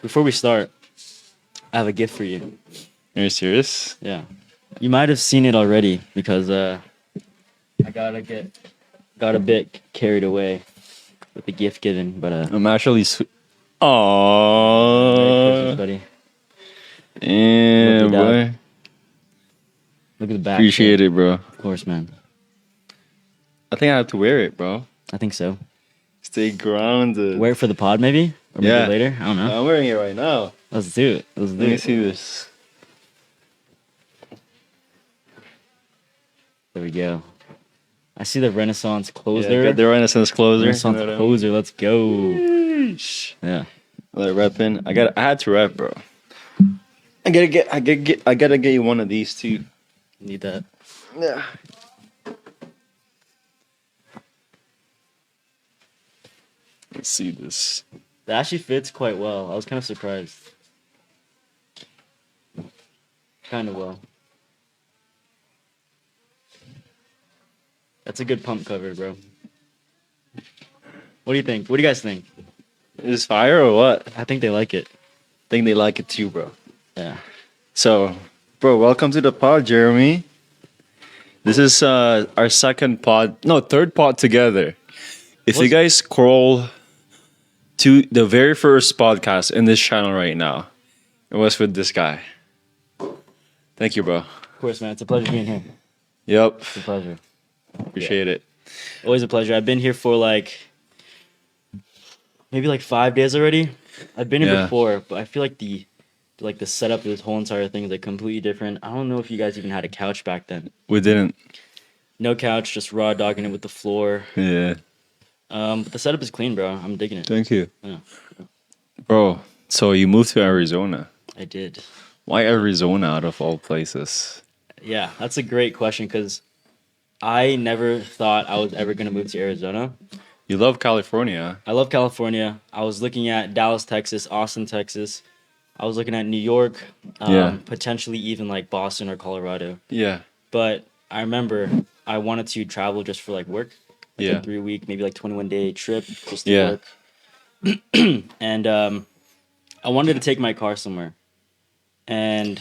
Before we start, I have a gift for you. Are you serious? Yeah. You might have seen it already because I got a bit carried away with the gift giving, but I'm actually. Merry Christmas, Aww. buddy. Yeah, Look at boy. that. Look at the back. Appreciate it, bro. Of course, man. I think I have to wear it, bro. I think so. Stay grounded. Wear it for the pod, maybe, or maybe Yeah. later. I don't know. I'm wearing it right now. Let's do it. Let's do Let me it. see this. There we go. I see the Renaissance closer. Yeah, got the Renaissance closer. Renaissance closer. Let's go. Sheesh. Yeah. Let it rep in. I had to rep, bro. I gotta get you one of these too. Need that. Yeah. Let's see this. That actually fits quite well. I was kind of surprised. Kind of well. That's a good pump cover, bro. What do you think? What do you guys think? Is fire or what? I think they like it. Think they like it too, bro. Yeah. So, bro, welcome to the pod, Jeremy. This is our third pod together. If you guys scroll to the very first podcast in this channel right now, it was with this guy. Thank you, bro. Of course, man. It's a pleasure being here. Yep. It's a pleasure. Appreciate it. Always a pleasure. I've been here for maybe 5 days already. I've been here before, but I feel like the setup of this whole entire thing is completely different. I don't know if you guys even had a couch back then. We didn't. No couch, just raw dogging it with the floor. Yeah. But the setup is clean, bro. I'm digging it. Thank you. Yeah. Bro, so you moved to Arizona. I did. Why Arizona out of all places? Yeah, that's a great question because I never thought I was ever going to move to Arizona. You love California. I love California. I was looking at Dallas, Texas, Austin, Texas. I was looking at New York, potentially even Boston or Colorado. Yeah. But I remember I wanted to travel just for work. A 3-week, maybe 21-day trip just to work. And I wanted to take my car somewhere. And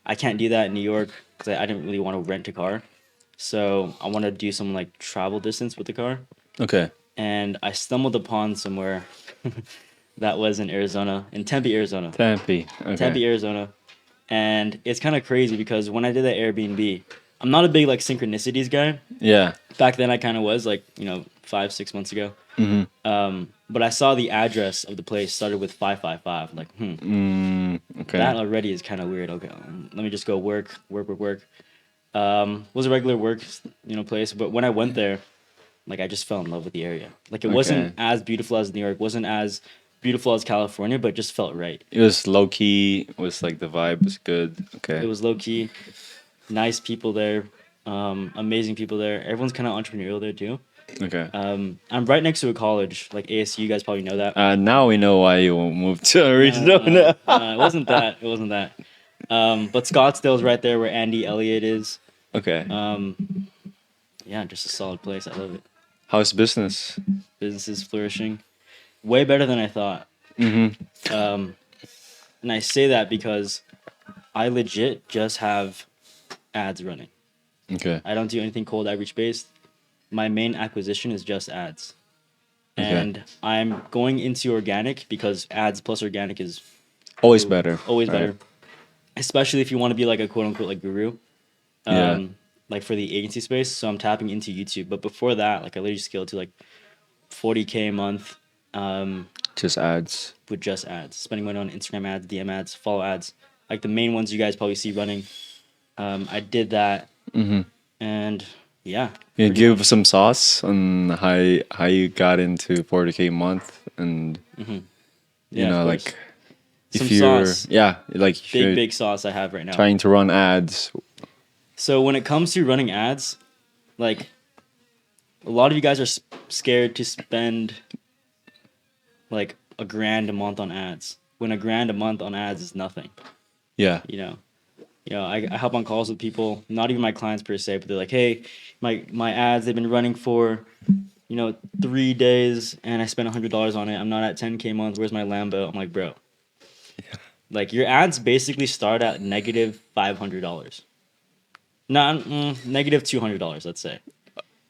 I can't do that in New York because I didn't really want to rent a car. So I wanted to do some travel distance with the car. Okay. And I stumbled upon somewhere that was in Arizona, in Tempe, Arizona. Tempe. Okay. Tempe, Arizona. And it's kind of crazy because when I did that Airbnb, I'm not a big synchronicities guy. Yeah. Back then I kind of was 5-6 months ago. Mm-hmm. But I saw the address of the place started with 555. Okay. That already is kind of weird. Okay, let me just go work. Was a regular work, place. But when I went there, I just fell in love with the area. It wasn't as beautiful as New York, wasn't as beautiful as California, but it just felt right. It was low key. It was the vibe was good. Okay. It was low key, nice people there, amazing people there. Everyone's kind of entrepreneurial there too. Okay. I'm right next to a college, ASU. You guys probably know that. Now we know why you moved to Arizona. It wasn't that. It wasn't that. But Scottsdale's right there where Andy Elliott is. Okay. Yeah, just a solid place. I love it. How's business? Business is flourishing, way better than I thought. Mm-hmm. And I say that because I legit just have ads running. Okay. I don't do anything cold outreach based. My main acquisition is just ads. Okay. And I'm going into organic because ads plus organic is always better. Always better. Especially if you want to be a quote unquote guru. For the agency space. So I'm tapping into YouTube. But before that, I literally scaled to $40K a month. Just ads. With just ads. Spending money on Instagram ads, DM ads, follow ads. The main ones you guys probably see running. I did that. Mm-hmm. And yeah. Can you give some sauce on how you got into 40K a month and if some you're sauce. Big sauce I have right now. Trying to run ads. So when it comes to running ads, a lot of you guys are scared to spend $1,000 a month on ads. When $1,000 a month on ads is nothing. Yeah. I hop on calls with people, not even my clients per se, but they're like, hey, my ads, they've been running for, 3 days and I spent $100 on it. I'm not at 10K a month. Where's my Lambo? I'm like, bro, Like your ads basically start at negative $500. Not negative $200, let's say,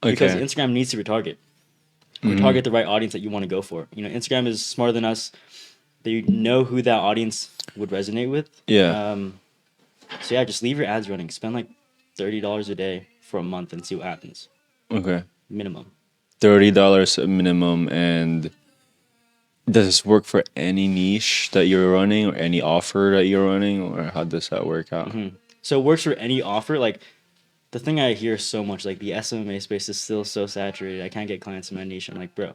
because Okay. Instagram needs to retarget the right audience that you want to go for. You know, Instagram is smarter than us. They know who that audience would resonate with. Yeah. So yeah, just leave your ads running. Spend like $30 a day for a month and see what happens. Okay. Minimum. $30 a minimum. And does this work for any niche that you're running or any offer that you're running, or how does that work out? So it works for any offer. Like the thing I hear so much, like the SMMA space is still so saturated. I can't get clients in my niche. I'm like, bro,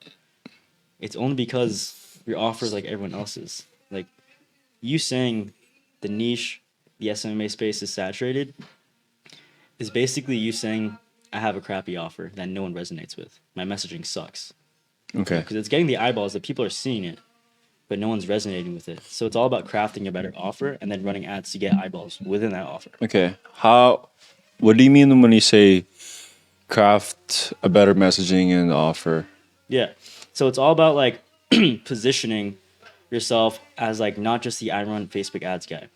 it's only because your offer is like everyone else's. Like you saying the niche, the SMMA space is saturated, is basically you saying I have a crappy offer that no one resonates with. My messaging sucks. Okay. Because it's getting the eyeballs that people are seeing it, but no one's resonating with it. So it's all about crafting a better offer and then running ads to get eyeballs within that offer. Okay. What do you mean when you say craft a better messaging and offer? Yeah. So it's all about like positioning yourself as like not just the I run Facebook ads guy.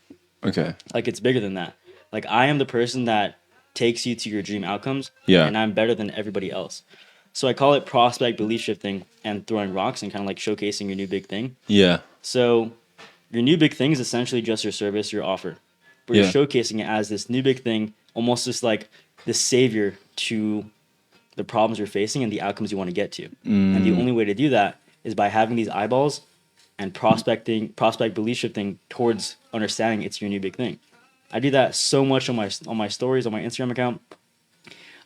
Okay. Like it's bigger than that. Like I am the person that takes you to your dream outcomes. Yeah. And I'm better than everybody else. So I call it prospect belief shifting and throwing rocks and kind of like showcasing your new big thing. Yeah. So your new big thing is essentially just your service, your offer. But Yeah. you're showcasing it as this new big thing, almost just like the savior to the problems you're facing and the outcomes you want to get to. And the only way to do that is by having these eyeballs and prospect belief shifting towards understanding it's your new big thing. I do that so much on my stories on my Instagram account.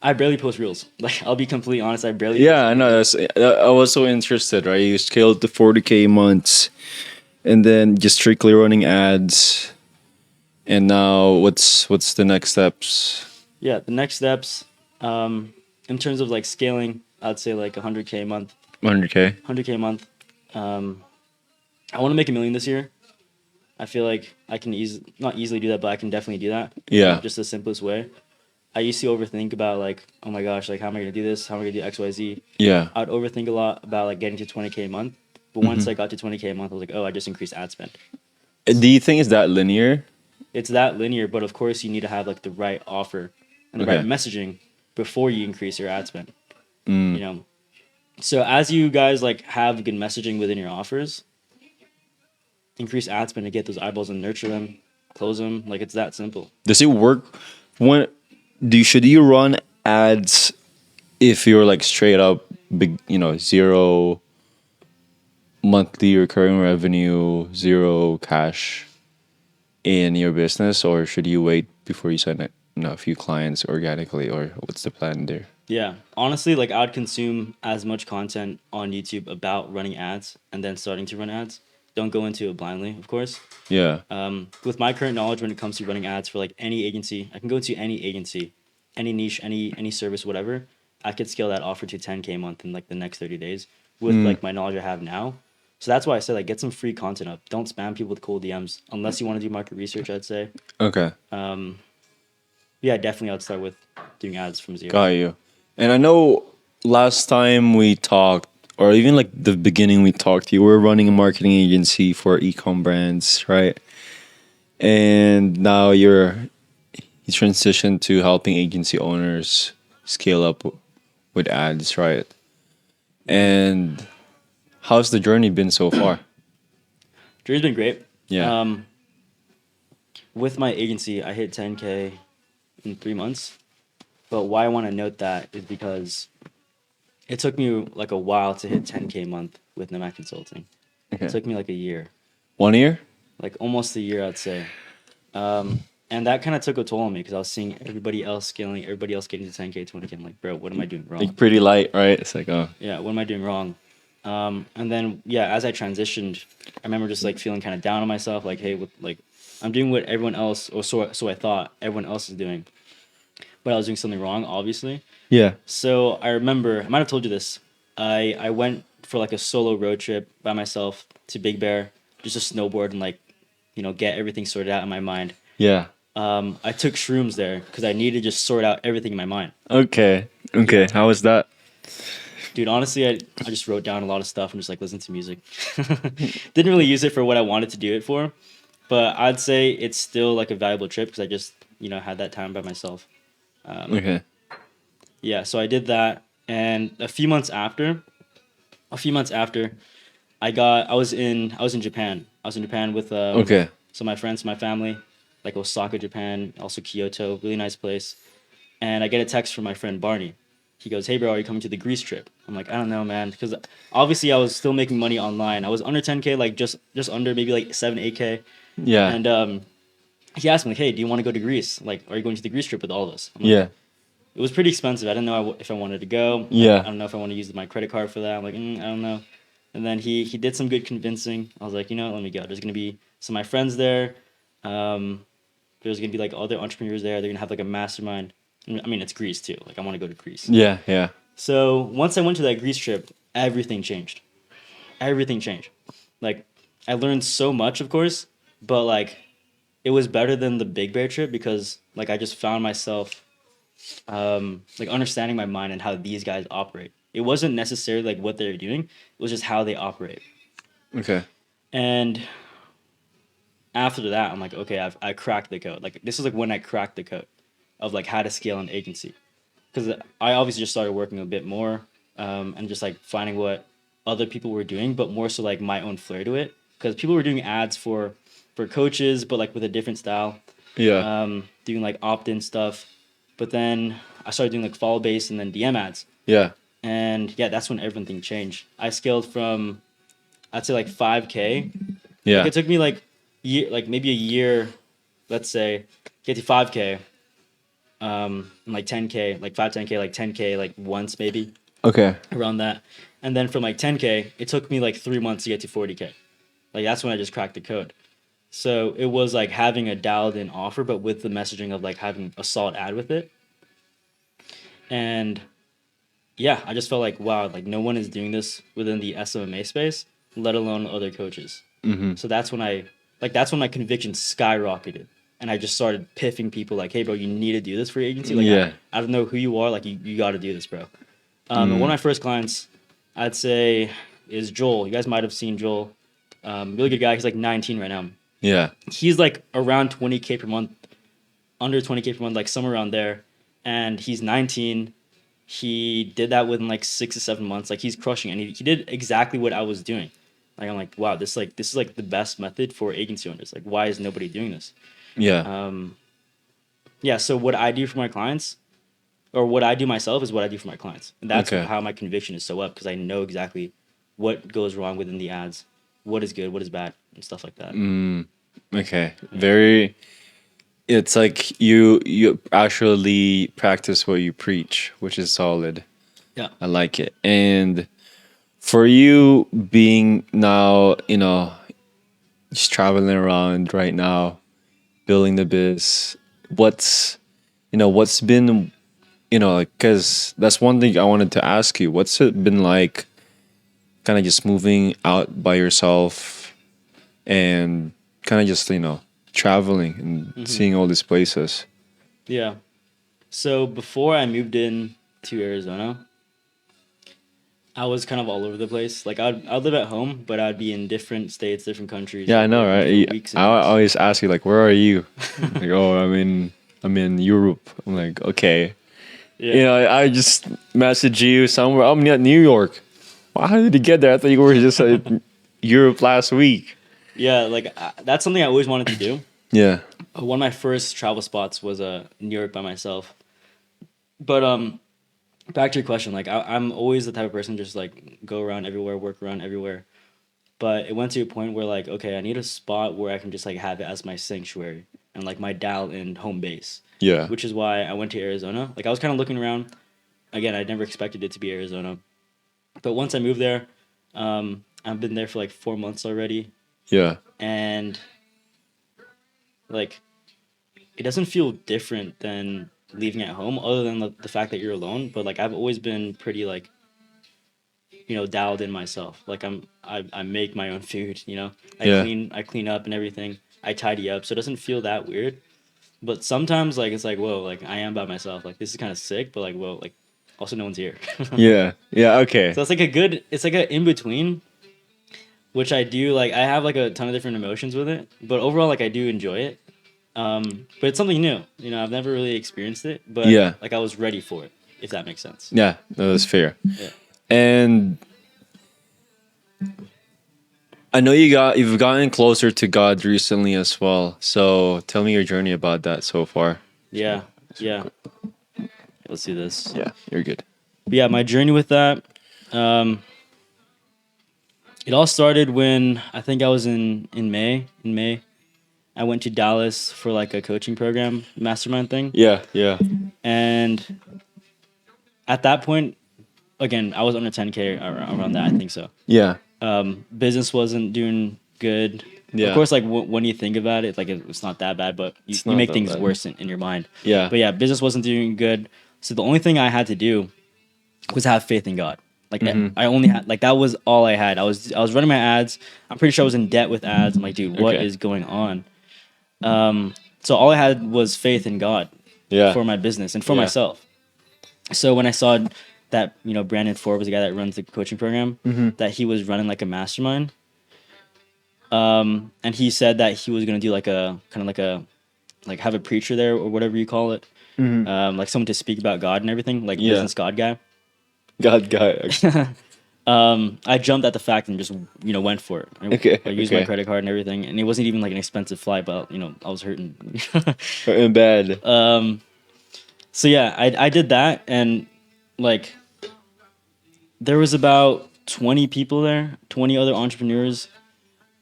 I barely post reels. Like I'll be completely honest, I barely. Yeah, I know. I was so interested, right? You scaled to 40K months, and then just strictly running ads. And now, what's the next steps? Yeah, the next steps, in terms of like scaling, I'd say like 100K a month. 100K. 100K a month. I want to make $1 million this year. I feel like I can not easily do that, but I can definitely do that. Yeah. Just the simplest way. I used to overthink about like, oh my gosh, like how am I gonna do this? How am I gonna do X, Y, Z? Yeah. I'd overthink a lot about like getting to 20K a month. But once I got to 20K a month, I was like, oh, I just increased ad spend. Do you think it's that linear? It's that linear, but of course you need to have like the right offer and the Okay. right messaging before you increase your ad spend. You know. So as you guys like have good messaging within your offers, increase ad spend to get those eyeballs and nurture them, close them. Like it's that simple. Does it work? Should you run ads if you're like straight up big, zero monthly recurring revenue, zero cash in your business, or should you wait before you sign a few clients organically, or what's the plan there? Yeah, honestly, like I would consume as much content on YouTube about running ads and then starting to run ads. Don't go into it blindly, of course. Yeah. With my current knowledge when it comes to running ads for like any agency, I can go into any agency, any niche, any service, whatever. I could scale that offer to 10K a month in like the next 30 days with like my knowledge I have now. So that's why I said like get some free content up. Don't spam people with cold DMs unless you want to do market research, I'd say. Okay. Yeah, definitely I'd start with doing ads from zero. Got you. And I know last time we talked, or even like the beginning we talked, you were running a marketing agency for e-com brands, right? And now you transitioned to helping agency owners scale up with ads, right? And how's the journey been so far? Journey's been great. Yeah. With my agency, I hit 10K in 3 months. But why I want to note that is because it took me like a while to hit 10K a month with Nomad Consulting. Okay. It took me like a year, 1 year? like almost a year, I'd say. And that kind of took a toll on me because I was seeing everybody else scaling, everybody else getting to 10K, 20K. I'm like, bro, what am I doing wrong? Like pretty light, right? It's like, oh. Yeah, what am I doing wrong? And then, yeah, as I transitioned, I remember just like feeling kind of down on myself, like, hey, I'm doing what everyone else, or so I thought everyone else is doing. But I was doing something wrong, obviously. Yeah. So I remember, I might have told you this. I went for like a solo road trip by myself to Big Bear, just to snowboard and like, get everything sorted out in my mind. Yeah. I took shrooms there because I needed to just sort out everything in my mind. Okay. How was that? Dude, honestly, I just wrote down a lot of stuff and just like listened to music. Didn't really use it for what I wanted to do it for. But I'd say it's still like a valuable trip because I just had that time by myself. Okay. Yeah, so I did that, and a few months after, I was in Japan. I was in Japan with Okay. some of my friends, my family, like Osaka, Japan, also Kyoto, really nice place. And I get a text from my friend Barney. He goes, "Hey bro, are you coming to the Greece trip?" I'm like, "I don't know, man," because obviously I was still making money online. I was under 10K, like just under maybe like 7 8K. Yeah. And he asked me like, "Hey, do you want to go to Greece? Like, are you going to the Greece trip with all of us?" I'm like, Yeah. it was pretty expensive. I didn't know if I wanted to go. Yeah. I don't know if I want to use my credit card for that. I'm like, I don't know. And then he did some good convincing. I was like, let me go. There's gonna be some of my friends there. Um, there's gonna be like other entrepreneurs there. They're gonna have like a mastermind. I mean, it's Greece too. Like, I want to go to Greece. Yeah. Yeah. So once I went to that Greece trip, everything changed. Everything changed. Like, I learned so much, of course, but like, it was better than the Big Bear trip because like I just found myself like understanding my mind and how these guys operate. It wasn't necessarily like what they're doing; it was just how they operate. Okay. And after that, I'm like, okay, I cracked the code. Like this is like when I cracked the code of like how to scale an agency, because I obviously just started working a bit more and just like finding what other people were doing, but more so like my own flair to it. Because people were doing ads for coaches, but like with a different style, Yeah. doing like opt-in stuff. But then I started doing like follow based and then DM ads. Yeah. And yeah, that's when everything changed. I scaled from I'd say like 5K. Like Yeah. it took me like maybe a year, let's say, get to 5K, and like 10K, like 5 10K, like 10K like once maybe Okay. around that. And then from like 10K, it took me like 3 months to get to 40K. Like that's when I just cracked the code. So it was like having a dialed in offer, but with the messaging of like having a solid ad with it. And yeah, I just felt like wow, like no one is doing this within the SMMA space, let alone other coaches. Mm-hmm. So that's when my conviction skyrocketed, and I just started piffing people like, "Hey, bro, you need to do this for your agency. Like, Yeah. I don't know who you are, like you got to do this, bro." And one of my first clients, I'd say, is Joel. You guys might have seen Joel. Really good guy. He's like 19 right now. Yeah. He's like around 20K per month, under 20K per month, like somewhere around there, and he's 19. He did that within like 6 to 7 months. Like he's crushing, and he did exactly what I was doing. Like I'm like, wow, this is like the best method for agency owners. Like, why is nobody doing this? Yeah. Yeah. So what I do for my clients, or what I do myself, is what I do for my clients, and that's Okay. how my conviction is so up because I know exactly what goes wrong within the ads, what is good, what is bad, and stuff like that. Okay. Very. It's like you actually practice what you preach, which is solid. Yeah. I like it. And for you being now, just traveling around right now, building the biz, what's been, like, because that's one thing I wanted to ask you. What's it been like kind of just moving out by yourself and kind of just, traveling and seeing all these places? Yeah. So before I moved in to Arizona, I was kind of all over the place. Like I'd live at home, but I'd be in different states, different countries. Yeah, I Like, know, for right? weeks I and weeks. always ask you, like, where are you? Like, oh, I'm in Europe. I'm like, okay. Yeah. I just message you somewhere. I'm at New York. Well, how did you get there? I thought you were just at Europe last week. Yeah, like that's something I always wanted to do. Yeah. One of my first travel spots was New York by myself. But back to your question, like I'm always the type of person just like go around everywhere, work around everywhere. But it went to a point where like okay, I need a spot where I can just like have it as my sanctuary and like my dial in home base. Yeah. Which is why I went to Arizona. Like I was kind of looking around. Again, I never expected it to be Arizona. But once I moved there, I've been there for like 4 months already, Yeah. and like it doesn't feel different than leaving at home, other than the fact that you're alone. But like I've always been pretty like dialed in myself. Like I make my own food. Yeah. I clean up and everything. I tidy up, so it doesn't feel that weird. But sometimes like it's like whoa, like I am by myself. Like this is kind of sick, but like whoa, like also no one's here. Yeah. Yeah. Okay. So it's like a in between. which I do like. I have like a ton of different emotions with it, but overall, like I do enjoy it. But it's something new. You know, I've never really experienced it, but Yeah. like I was ready for it, if that makes sense. Yeah, no, that's fair. Yeah. And I know you've gotten closer to God recently as well. So tell me your journey about that so far. Yeah. Yeah. Let's do this. Yeah, you're good. But yeah, my journey with that. Um, it all started when I think I was in May. In May, I went to Dallas for like a coaching program, mastermind thing, Yeah, yeah. and at that point, again, I was under 10K around that. I think so. Yeah. Business wasn't doing good. Yeah. Of course, like when you think about it, like it's not that bad, but you not make that things bad. worse in your mind. Yeah. But yeah, business wasn't doing good. So the only thing I had to do was have faith in God. Like I only had like that was all I had. I was running my ads. I'm pretty sure I was in debt with ads. I'm like, dude, what Okay. is going on? So all I had was faith in God Yeah. for my business and for Yeah. myself. So when I saw that, Brandon Forbes, the guy that runs the coaching program, that he was running like a mastermind, and he said that he was gonna do like a kind of like have a preacher there or whatever you call it, like someone to speak about God and everything, like Yeah. business God guy. God, guy. I jumped at the fact and just went for it. Okay, I used my okay. credit card and everything, and it wasn't even like an expensive flight, but I was hurting. In bed. So yeah, I did that, and like there was about 20 people there, 20 other entrepreneurs,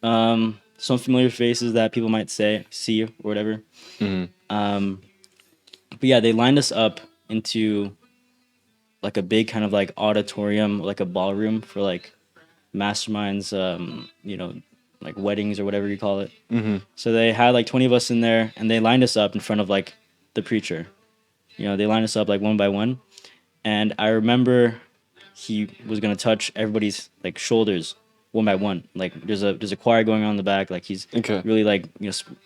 some familiar faces that people might see or whatever. But yeah, they lined us up into like a big kind of like auditorium, like a ballroom for like masterminds, like weddings or whatever you call it. So they had like 20 of us in there, and they lined us up in front of like the preacher. They lined us up like one by one, and I remember he was gonna touch everybody's like shoulders one by one. Like there's a choir going on in the back, like he's Okay. really like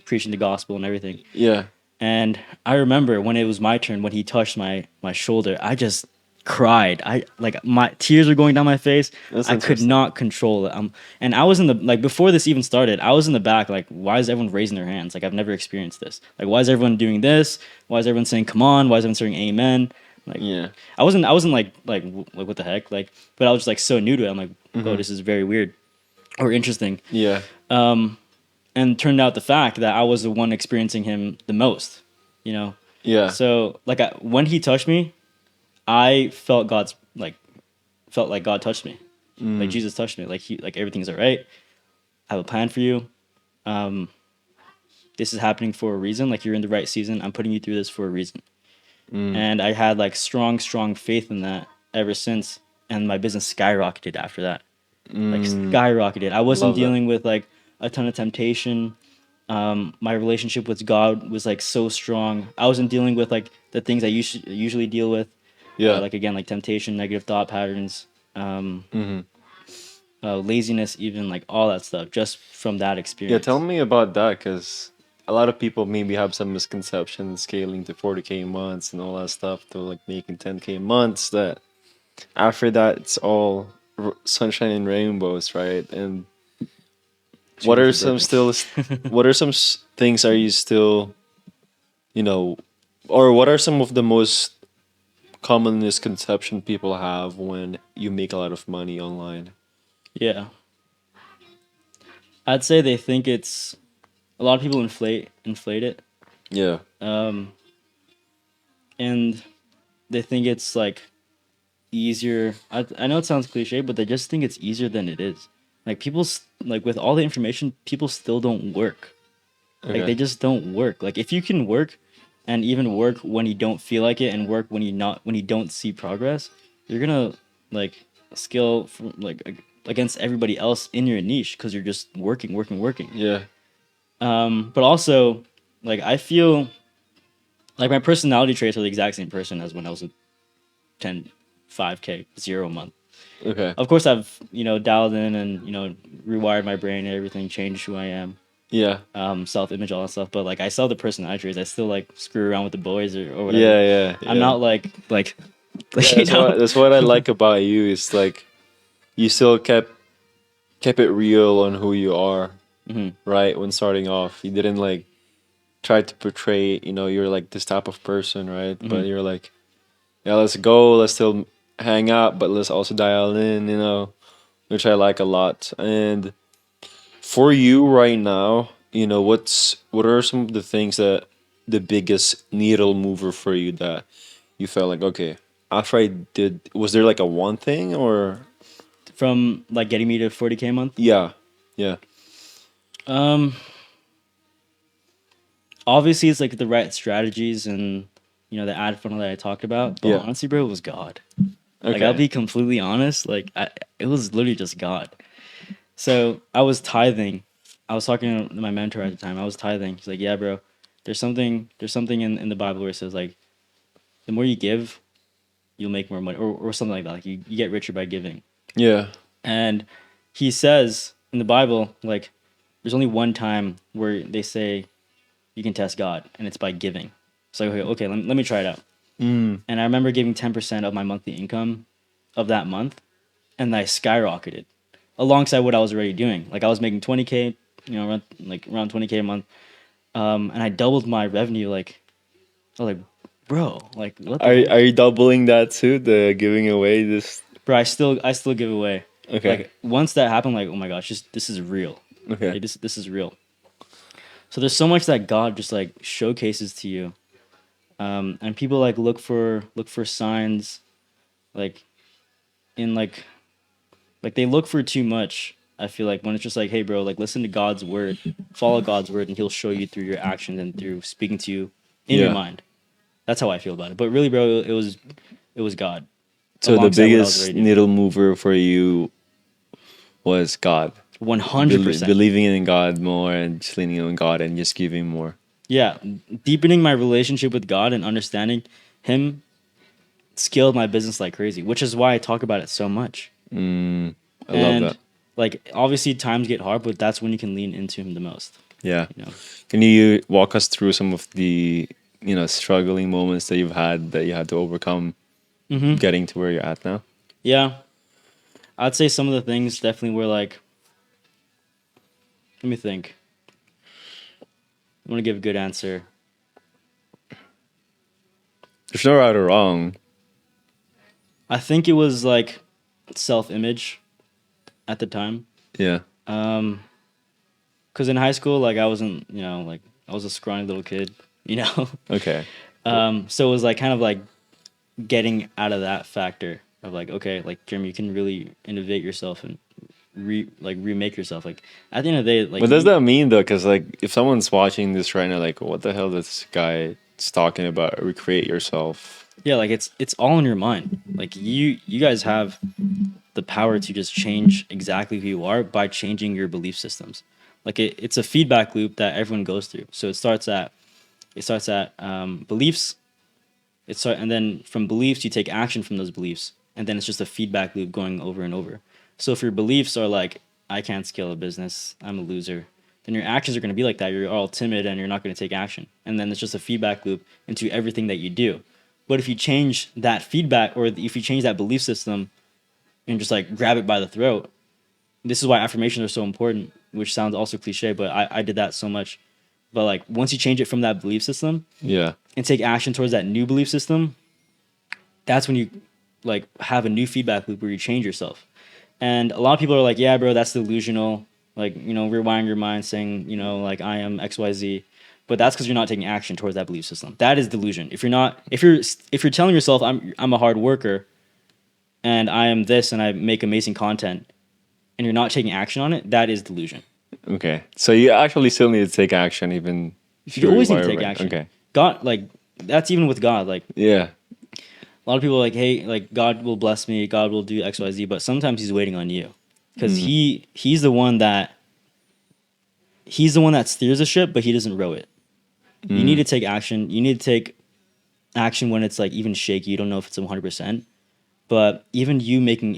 preaching the gospel and everything. Yeah. And I remember when it was my turn, when he touched my shoulder, I just cried. I like my tears were going down my face. That's I could interesting. not control it. And I was in the like before this even started, I was in the back like, why is everyone raising their hands? Like I've never experienced this. Like why is everyone doing this? Why is everyone saying come on? Why is everyone saying amen? Like Yeah. I wasn't like what the heck? Like but I was just like so new to it. I'm like, oh, this is very weird or interesting. Yeah. And turned out the fact that I was the one experiencing him the most, Yeah. So like when he touched me, I felt felt like God touched me, like Jesus touched me, like everything's all right. I have a plan for you. This is happening for a reason. Like you're in the right season. I'm putting you through this for a reason. And I had like strong faith in that ever since, and my business skyrocketed after that. Like skyrocketed. I wasn't Love that. dealing with like a ton of temptation. My relationship with God was like so strong. I wasn't dealing with like the things I usually deal with. Yeah. Like again, like temptation, negative thought patterns, laziness, even like all that stuff, just from that experience. Yeah, tell me about that, because a lot of people maybe have some misconceptions scaling to 40K months and all that stuff to like making 10K months, that after that it's all sunshine and rainbows, right? And what are some things are you still, or what are some of the most common misconception people have when you make a lot of money online? Yeah, I'd say they think it's a lot of people inflate it, Yeah. and they think it's like easier. I know it sounds cliche, but they just think it's easier than it is. Like like with all the information, people still don't work. Like Okay. they just don't work. Like if you can work and even work when you don't feel like it and work when you don't see progress, you're gonna like skill from like against everybody else in your niche because you're just working. Yeah. But also like I feel like my personality traits are the exact same person as when I was a 10 5K 0 a month. Okay. Of course I've dialed in and rewired my brain and everything, changed who I am. Yeah. Self-image, all that stuff, but like I still have the personality traits. I still like screw around with the boys or whatever. Yeah. I'm not like Yeah, that's what I like about you. Is like you still kept kept it real on who you are, Hmm. right? When starting off, you didn't like try to portray, you're like this type of person, right? Hmm. But you're like, yeah, let's go, let's still hang out, but let's also dial in, which I like a lot. And for you right now, what are some of the things that the biggest needle mover for you that you felt like, okay, after I did, was there like a one thing or From like getting me to 40K a month. yeah, yeah, Um, Obviously it's like the right strategies and the ad funnel that I talked about. But yeah, honestly, bro, it was God. Like I'll okay, be completely honest. It was literally just God. So I was tithing. I was talking to my mentor at the time. I was tithing. He's like, "Yeah, bro, there's something in the Bible where it says like the more you give, you'll make more money, or something like that. Like you get richer by giving." yeah, And he says in the Bible, like, there's only one time where they say you can test God, and it's by giving. So okay, let me try it out. mm, And I remember giving 10% of my monthly income of that month, and I skyrocketed alongside what I was already doing. Like I was making 20K, around 20K a month, and I doubled my revenue. Like I was like, bro, like what the are heck, you doubling that too? The giving away this? bro? I still give away. Okay, Like once that happened, like oh my gosh, this is real. okay, Like this is real. So there's so much that God just like showcases to you, and people like look for signs, like in like they look for too much. I feel like when it's just like, hey, bro, like listen to God's word, follow God's word, and He'll show you through your actions and through speaking to you in your yeah. mind. That's how I feel about it. But really, bro, it was God So the alongside what I was biggest already doing. needle mover for you was God. 100%. Believing in God more and just leaning on God and just giving more. Yeah, deepening my relationship with God and understanding Him scaled my business like crazy, which is why I talk about it so much. I love And that. like obviously times get hard, but that's when you can lean into Him the most. Yeah. You know. Can you walk us through some of the, struggling moments that you've had that you had to overcome Hmm. getting to where you're at now? Yeah, I'd say some of the things definitely were like, let me think. I want to give a good answer. There's no right or wrong. I think it was like self-image at the time. Yeah. Because in high school, like I wasn't, like I was a scrawny little kid, you know. Okay. So it was like kind of like getting out of that factor of like, okay, like Jeremy, you can really innovate yourself and remake yourself. Like at the end of the day, like What does that mean though? Because like, if someone's watching this right now, like, what the hell this guy is talking about? Recreate yourself. yeah, like it's all in your mind. Like you guys have the power to just change exactly who you are by changing your belief systems. Like it's a feedback loop that everyone goes through. So it starts at beliefs. And then from beliefs you take action from those beliefs, and then it's just a feedback loop going over and over. So if your beliefs are like, I can't scale a business, I'm a loser, then your actions are going to be like that. You're all timid and you're not going to take action, and then it's just a feedback loop into everything that you do. But if you change that feedback, or if you change that belief system and just like grab it by the throat, this is why affirmations are so important, which sounds also cliche, but I did that so much. But like once you change it from that belief system Yeah. and take action towards that new belief system, that's when you like have a new feedback loop where you change yourself. And a lot of people are like, yeah, bro, that's delusional. Like, rewiring your mind saying, like I am XYZ. But that's because you're not taking action towards that belief system. That is delusion. If you're telling yourself I'm a hard worker and I am this and I make amazing content, and you're not taking action on it, that is delusion. Okay. So you actually still need to take action even if You you're always need to wired take right. action. Okay. God, like that's even with God. Like Yeah. a lot of people are like, hey, like God will bless me, God will do X, Y, Z, but sometimes He's waiting on you because he's the one that steers the ship, but He doesn't row it. You need to take action. You need to take action when it's like even shaky. You don't know if it's 100%. But even you making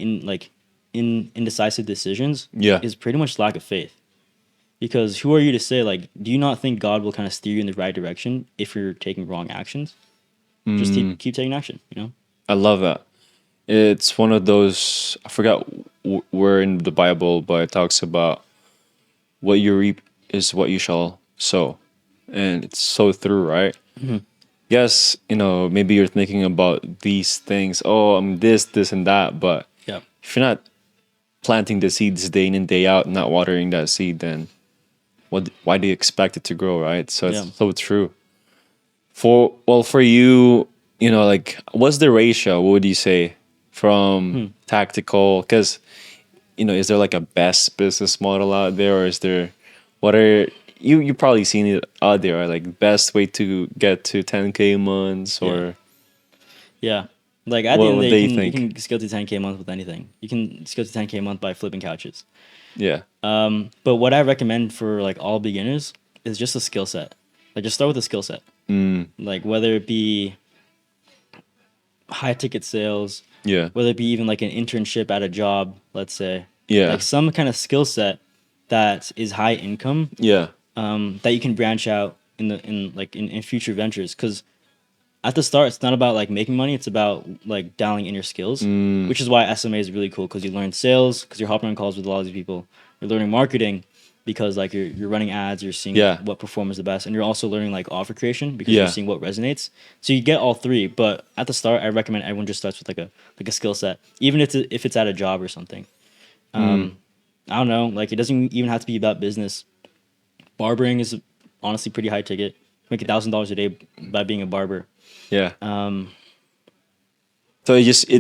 indecisive decisions Yeah. is pretty much lack of faith. Because who are you to say, like, do you not think God will kind of steer you in the right direction if you're taking wrong actions? Just keep taking action, I love that. It's one of those, I forgot where in the Bible, but it talks about what you reap is what you shall sow. And it's so true, right? Yes, maybe you're thinking about these things. Oh, I'm this, and that. But Yeah. if you're not planting the seeds day in and day out, not watering that seed, then why do you expect it to grow, right? So Yeah. it's so true. For you, like, what's the ratio? What would you say from tactical? Because is there like a best business model out there, or is there what are you probably seen it out there, right? Like best way to get to 10K months, Yeah. or Yeah. Like at the what end of would the they day, you think? can scale to 10K a month with anything. You can scale to 10K a month by flipping couches. Yeah. But what I recommend for like all beginners is just a skill set. Like just start with a skill set. Like whether it be high ticket sales, Yeah. whether it be even like an internship at a job, let's say. Yeah. Like some kind of skill set that is high income, Yeah. that you can branch out in future ventures. Because at the start, it's not about like making money; it's about like dialing in your skills. Which is why SMA is really cool because you learn sales because you're hopping on calls with a lot of these people. You're learning marketing because like you're running ads, you're seeing Yeah. what perform is the best, and you're also learning like offer creation because Yeah. you're seeing what resonates. So you get all three. But at the start, I recommend everyone just starts with like a skill set, even if it's at a job or something. I don't know. Like it doesn't even have to be about business. Barbering is honestly pretty high ticket. Make $1,000 a day by being a barber. Yeah. So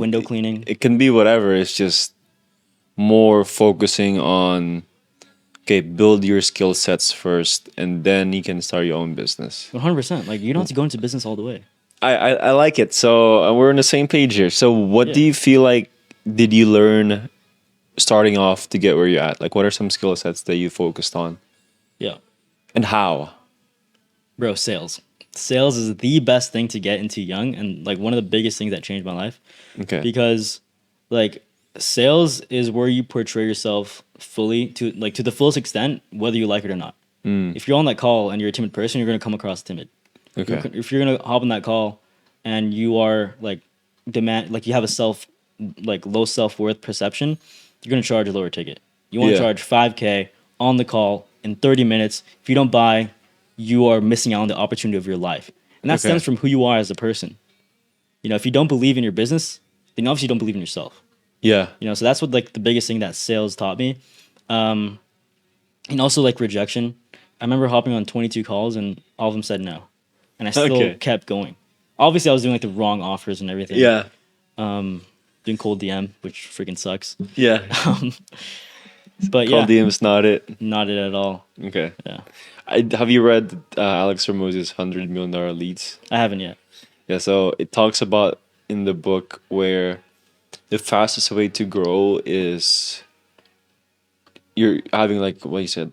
Window cleaning. it can be whatever. It's just more focusing on, okay, build your skill sets first, and then you can start your own business. 100%. Like you don't have to go into business all the way. I like it. So we're on the same page here. So what do Yeah. you feel like did you learn starting off to get where you're at? Like what are some skill sets that you focused on, Yeah. and how? Bro, sales. Sales is the best thing to get into young and like one of the biggest things that changed my life Okay. because like sales is where you portray yourself fully to the fullest extent whether you like it or not. If you're on that call and you're a timid person, you're going to come across timid. Okay. If you're going to hop on that call and you are like you have a low self-worth perception, you're going to charge a lower ticket. You want to Yeah. charge 5K on the call in 30 minutes. If you don't buy, you are missing out on the opportunity of your life. And that Okay. stems from who you are as a person. If you don't believe in your business, then obviously you don't believe in yourself. Yeah. So that's what like the biggest thing that sales taught me. And also like rejection. I remember hopping on 22 calls and all of them said no. And I still Okay. kept going. Obviously I was doing like the wrong offers and everything. Yeah. Doing cold DM, which freaking sucks. Yeah. But Call yeah, DM's not it. not it at all. Okay. Yeah. Have you read Alex Ramos's $100 million leads? I haven't yet. Yeah, so it talks about in the book where the fastest way to grow is you're having like what you said,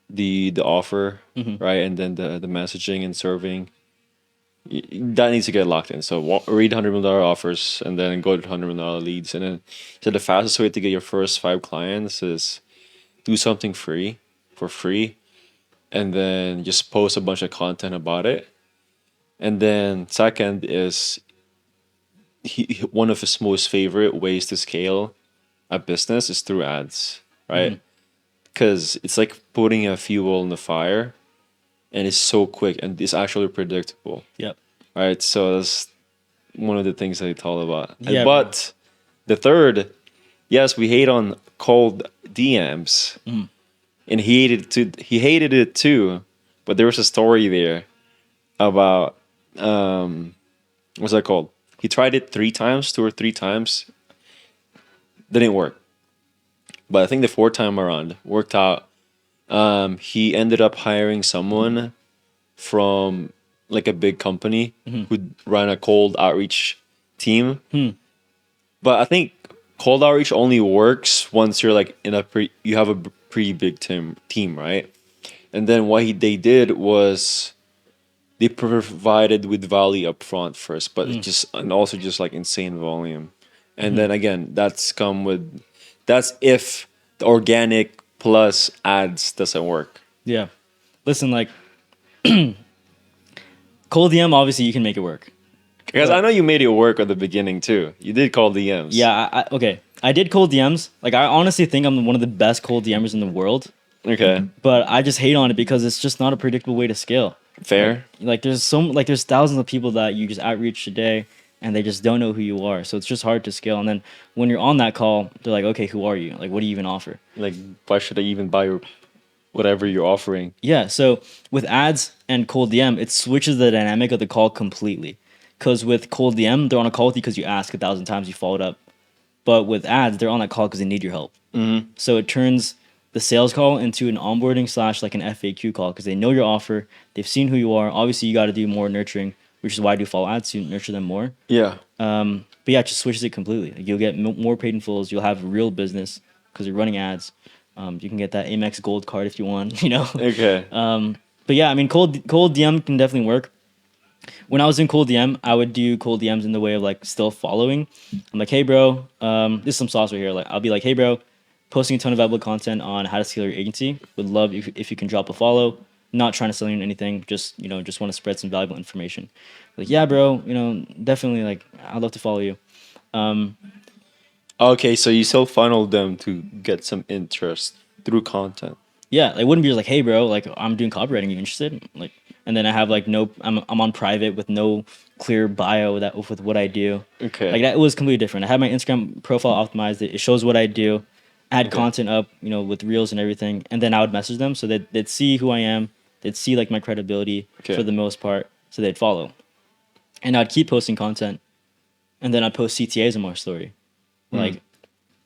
the offer, right, and then the messaging and serving. That needs to get locked in. So read $100 million offers and then go to $100 million leads, and then so the fastest way to get your first 5 clients is do something free for free, and then just post a bunch of content about it. And then second is one of his most favorite ways to scale a business is through ads, right? Because it's like putting a fuel in the fire, and it's so quick and it's actually predictable, Yep. right? So that's one of the things that it's all about. Yeah, But the third, yes, we hate on cold DMs, and he hated it too. But there was a story there about what's that called? He tried it 3 times, 2 or 3 times, didn't work. But I think the fourth time around worked out. He ended up hiring someone from like a big company who ran a cold outreach team. But I think cold outreach only works once you're like you have a pretty big team, right? And then they did was they provided with value up front first, but and also just like insane volume. And then again, that's if the organic plus ads doesn't work. Yeah. Listen, like cold DM, obviously you can make it work. Because I know you made it work at the beginning too. You did cold DMs. Yeah, okay. I did cold DMs. Like, I honestly think I'm one of the best cold DMers in the world. Okay. But I just hate on it because it's just not a predictable way to scale. Fair. Like there's there's thousands of people that you just outreach today, and they just don't know who you are. So it's just hard to scale. And then when you're on that call, they're like, okay, who are you? Like, what do you even offer? Like, why should I even buy whatever you're offering? Yeah. So with ads and cold DM, it switches the dynamic of the call completely. Because with cold DM, they're on a call with you because you asked 1,000 times, you followed up. But with ads, they're on that call because they need your help. Mm-hmm. So it turns the sales call into an onboarding / like an FAQ call because they know your offer. They've seen who you are. Obviously, you got to do more nurturing, which is why I do follow ads to nurture them more. Yeah. But yeah, it just switches it completely. Like, you'll get more paid in fulls. You'll have real business because you're running ads. You can get that Amex Gold card if you want. Okay. But yeah, I mean, cold DM can definitely work. When I was in cold DM, I would do cold DMs in the way of like still following. I'm like, hey bro, this is some sauce right here. Like, I'll be like, hey bro, posting a ton of valuable content on how to scale your agency. Would love if you can drop a follow. Not trying to sell you anything, just just want to spread some valuable information. Like, yeah, bro, definitely, like, I'd love to follow you. Okay, so you still funneled them to get some interest through content. Yeah, like, it wouldn't be just like, hey bro, like, I'm doing copywriting, you interested? Like, and then I have like I'm on private with no clear bio with what I do. Okay. Like, that was completely different. I had my Instagram profile optimized. It shows what I do. I had content up, with reels and everything, and then I would message them so that they'd see who I am. They'd see like my credibility for the most part, so they'd follow. And I'd keep posting content, and then I'd post CTAs in my story. Like,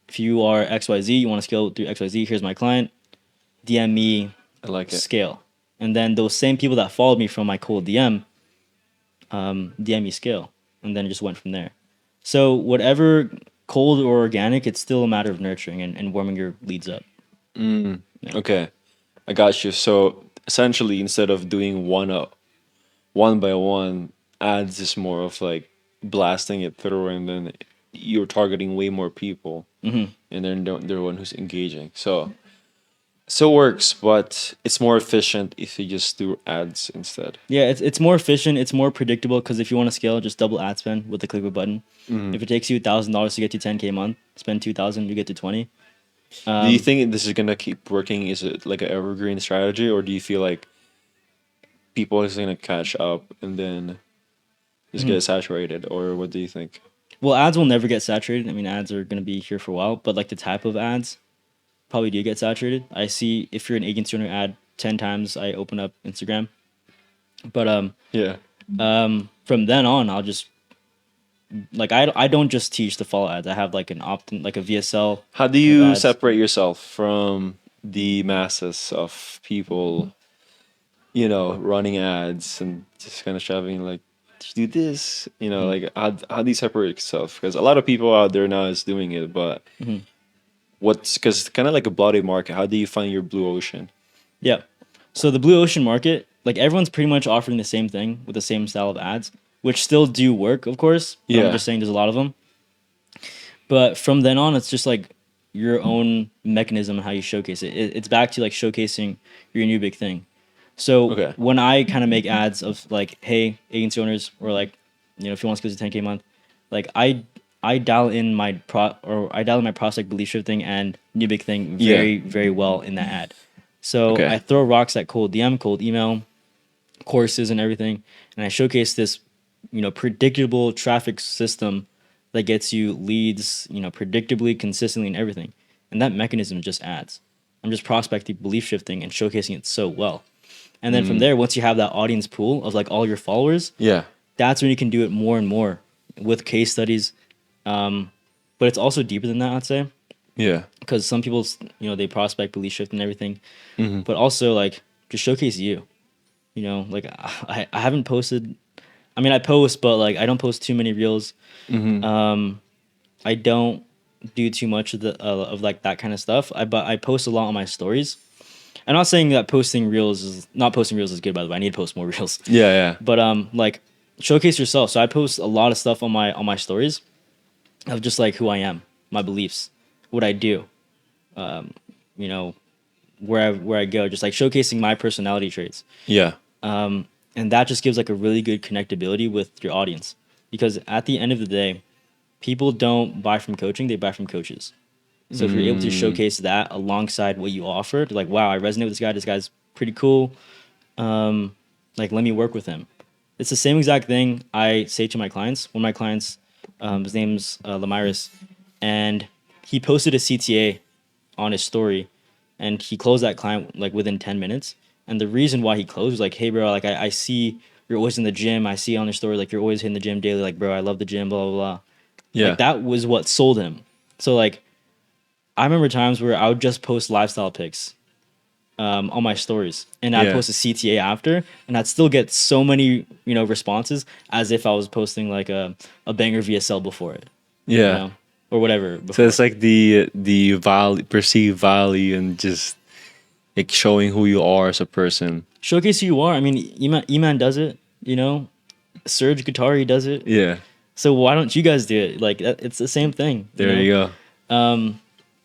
if you are XYZ, you want to scale through XYZ, here's my client. DM me, I like it. scale. And then those same people that followed me from my cold DM, DM me scale. And then it just went from there. So whatever, cold or organic, it's still a matter of nurturing and warming your leads up. Yeah. Okay, I got you. So essentially, instead of doing one by one, ads is more of like blasting it through, and then you're targeting way more people, and then they're the one who's engaging. So works, but it's more efficient if you just do ads instead. Yeah, it's more efficient. It's more predictable because if you want to scale, just double ad spend with the click of a button. If it takes you $1,000 to get to 10K a month, spend 2,000, you get to 20. Do you think this is gonna keep working? Is it like an evergreen strategy, or do you feel like people are gonna catch up and then just get saturated, or what do you think? Well, ads will never get saturated. I mean, ads are going to be here for a while, but like the type of ads probably do get saturated. I see if you're an agency owner ad 10 times, I open up Instagram. But Yeah. from then on, I'll just like I don't just teach to follow ads. I have like an opt-in, like a VSL. How do of you ads. separate yourself from the masses of people, running ads and just kind of shoving like, do this, like how do you separate yourself? Because a lot of people out there now is doing it, but because it's kind of like a bloody market. How do you find your blue ocean? Yeah. So the blue ocean market, like, everyone's pretty much offering the same thing with the same style of ads, which still do work, of course. But Yeah. I'm just saying there's a lot of them. But from then on, it's just like your own mechanism and how you showcase it. It's back to like showcasing your new big thing. So Okay. when I kind of make ads of like, hey, agency owners, or like, if you want to scale to 10K a month, like I dial in my prospect belief shifting and new big thing very, very well in that ad. So Okay. I throw rocks at cold DM, cold email, courses and everything, and I showcase this, predictable traffic system that gets you leads, predictably, consistently, and everything. And that mechanism just adds. I'm just prospecting, belief shifting, and showcasing it so well. And then from there, once you have that audience pool of like all your followers, Yeah. that's when you can do it more and more with case studies. But it's also deeper than that, I'd say, Yeah. because some people, they prospect, belief shift, and everything. But also, like, just showcase you. Like, I haven't posted. I mean, I post, but like I don't post too many reels. I don't do too much of like that kind of stuff. But I post a lot on my stories. I'm not saying that posting reels is good, by the way. I need to post more reels. Yeah. Yeah. But like, showcase yourself. So I post a lot of stuff on my stories of just like who I am, my beliefs, what I do, where I go, just like showcasing my personality traits. Yeah. And that just gives like a really good connectability with your audience. because at the end of the day, people don't buy from coaching, they buy from coaches. So if you're able to showcase that alongside what you offer, like, wow, I resonate with this guy. This guy's pretty cool. Like, let me work with him. It's the same exact thing I say to my clients. One of my clients, his name's Lamiris, and he posted a CTA on his story, and he closed that client like within 10 minutes. And the reason why he closed was like, hey, bro, like I see you're always in the gym. I see on your story like you're always hitting the gym daily. Like, bro, I love the gym. Blah blah blah. Yeah. Like that was what sold him. So like, I remember times where I would just post lifestyle pics on my stories, and I'd post a CTA after, and I'd still get so many responses as if I was posting like a banger VSL before it. Yeah. You know? Or whatever. So it's like the value, perceived value, and just like showing who you are as a person. Showcase who you are. I mean, Eman does it. Serge Guitari does it. Yeah. So why don't you guys do it? Like it's the same thing. There you go.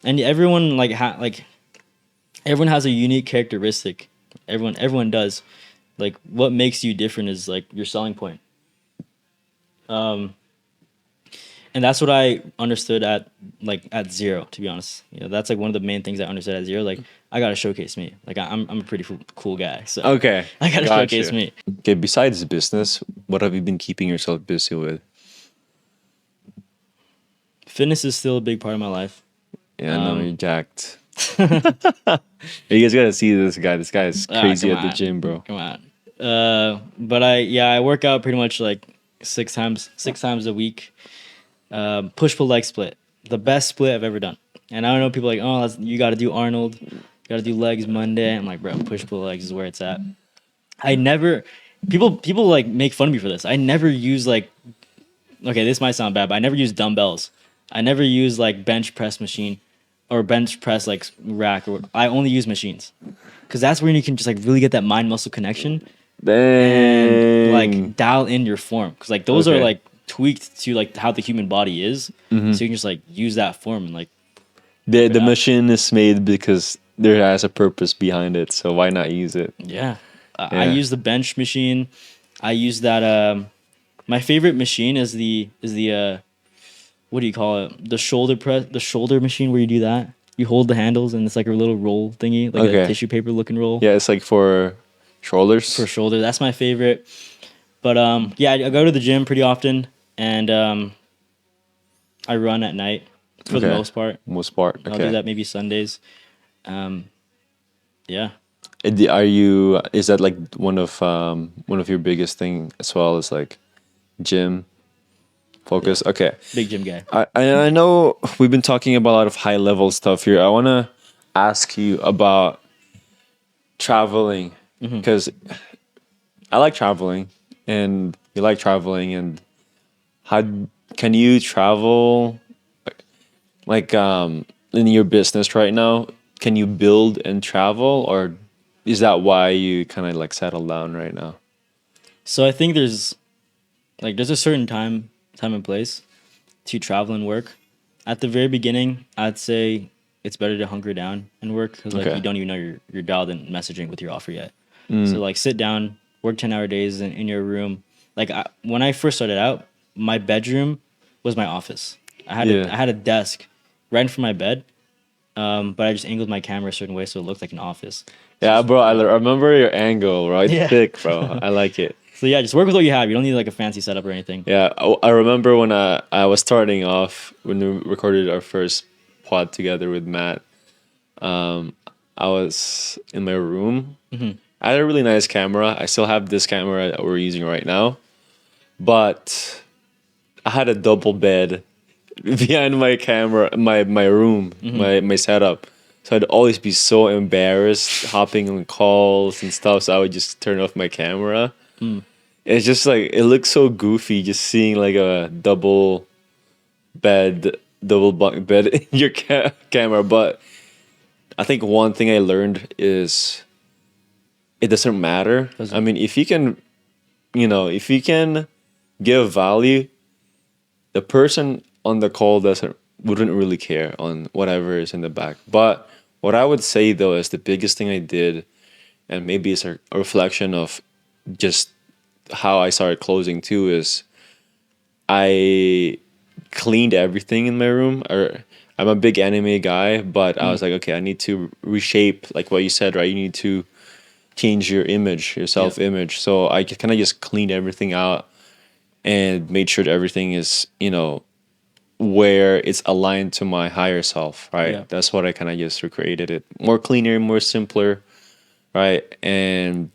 And everyone everyone has a unique characteristic. Everyone does. Like what makes you different is like your selling point. And that's what I understood at zero, to be honest. That's like one of the main things I understood at zero. Like I gotta showcase me. Like I'm a pretty cool guy. So okay, I gotta showcase me. Okay, besides business, what have you been keeping yourself busy with? Fitness is still a big part of my life. Yeah, I know you're jacked. You guys gotta see this guy. This guy is crazy at the gym, bro. Come on. But I work out pretty much like six times a week. Push pull leg split, the best split I've ever done. And I don't know, people are like, oh, you got to do Arnold, you got to do legs Monday. I'm like, bro, push pull legs is where it's at. I never, people like make fun of me for this. I never use like, okay, this might sound bad, but I never use dumbbells. I never use like bench press machine or bench press like rack. I only use machines because that's where you can just like really get that mind muscle connection. Dang. And like dial in your form because like those are like tweaked to like how the human body is, so you can just like use that form and like the machine is made because there has a purpose behind it, so why not use it? Yeah. I use the bench machine. I use that my favorite machine is the what do you call it, the shoulder machine, where you do that, you hold the handles and it's like a little roll thingy, like a tissue paper looking roll. Yeah, it's like for shoulders. That's my favorite. But yeah, I go to the gym pretty often, and I run at night for the most part. Okay. I'll do that maybe Sundays. Yeah. Is that like one of your biggest thing as well as like gym focus? Yeah. Okay. Big gym guy. I know we've been talking about a lot of high level stuff here. I want to ask you about traveling because I like traveling. And you like traveling, and how can you travel like in your business right now? Can you build and travel, or is that why you kind of like settle down right now? So I think there's a certain time and place to travel and work. At the very beginning, I'd say it's better to hunker down and work because like you don't even know you're dialed in messaging with your offer yet. So like sit down, work 10-hour days in your room. Like when I first started out, my bedroom was my office. I had a desk right in front of my bed, but I just angled my camera a certain way so it looked like an office. Yeah, bro, I remember your angle, right? Yeah. Thick, bro. I like it. So yeah, just work with what you have. You don't need like a fancy setup or anything. Yeah, I remember when I was starting off, when we recorded our first pod together with Matt, I was in my room. I had a really nice camera. I still have this camera that we're using right now. But I had a double bed behind my camera, my room, my setup. So I'd always be so embarrassed hopping on calls and stuff. So I would just turn off my camera. It's just like, it looks so goofy just seeing like a double bunk bed in your camera. But I think one thing I learned is it doesn't matter. I mean, if you can give value, the person on the call wouldn't really care on whatever is in the back. But what I would say though is the biggest thing I did, and maybe it's a reflection of just how I started closing too, is I cleaned everything in my room. Or I'm a big anime guy, but I was like, okay, I need to reshape, like what you said, right? You need to change your image, your self image. So I kind of just cleaned everything out and made sure that everything is, where it's aligned to my higher self, right? Yeah. That's what I kind of just recreated it. More cleaner, more simpler, right? And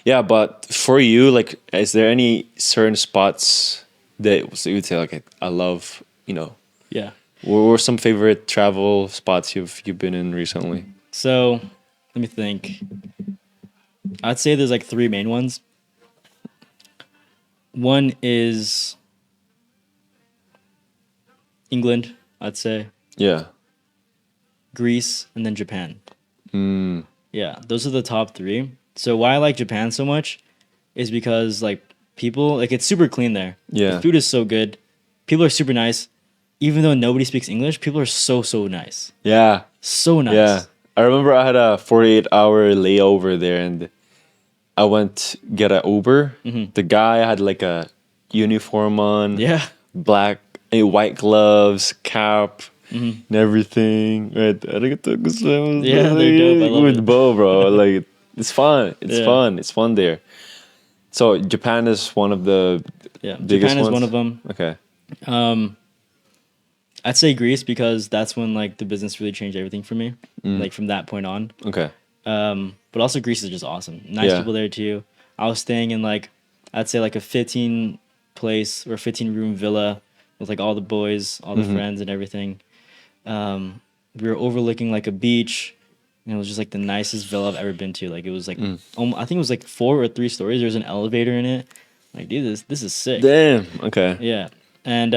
yeah, but for you, like, is there any certain spots that you would say, like, I love, Yeah. what were some favorite travel spots you've been in recently? So let me think. I'd say there's like three main ones. One is England, I'd say, Yeah. Greece, and then Japan. Mm, Yeah, those are the top three. So why I like Japan so much is because like people, like it's super clean there. Yeah. The food is so good. People are super nice. Even though nobody speaks English, people are so nice. yeah. So nice. Yeah. I remember I had a 48-hour layover there, and I went get an Uber. The guy had like a uniform on, Yeah. black, white gloves, cap, and everything. Right. I think it took us Yeah, they're dope. I love with it. Bo, bro. Like, it's fun. It's Yeah. fun. It's fun there. So Japan is one of the Yeah. biggest Japan is ones? one of them. Okay. I'd say Greece because that's when like the business really changed everything for me. Like from that point on. Okay. But also Greece is just awesome. Nice Yeah. people there too. I was staying in like I'd say like a 15 place or 15 room villa with like all the boys, all the friends and everything. We were overlooking like a beach. And it was just like the nicest villa I've ever been to. Like it was like I think it was like 4 or 3 stories. There was an elevator in it. Like dude, this is sick. Damn. Okay. Yeah. And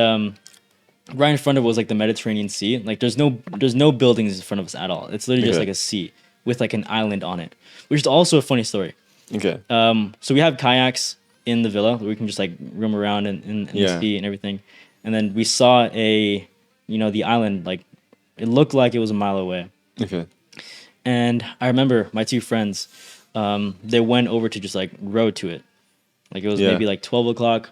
right in front of it was like the Mediterranean Sea. Like there's no buildings in front of us at all. It's literally just Okay. like a sea with like an island on it, which is also a funny story. Okay. So we have kayaks in the villa where we can just like roam around in the Yeah. sea and everything. And then we saw the island, like it looked like it was a mile away. Okay. And I remember my 2 friends, they went over to just like row to it. Like it was Yeah. maybe like 12 o'clock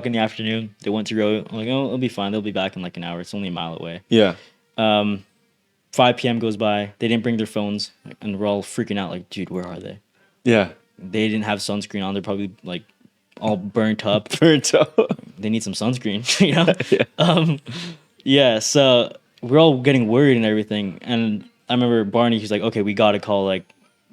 in the afternoon. They went to row. I'm like, oh, it'll be fine. They'll be back in like an hour. It's only a mile away. Yeah. 5 p.m. goes by. They didn't bring their phones, and we're all freaking out. Like, dude, where are they? Yeah. They didn't have sunscreen on. They're probably like all burnt up. Burnt out. They need some sunscreen, you know? Yeah. Yeah. So we're all getting worried and everything. And I remember Barney. He's like, okay, we gotta call like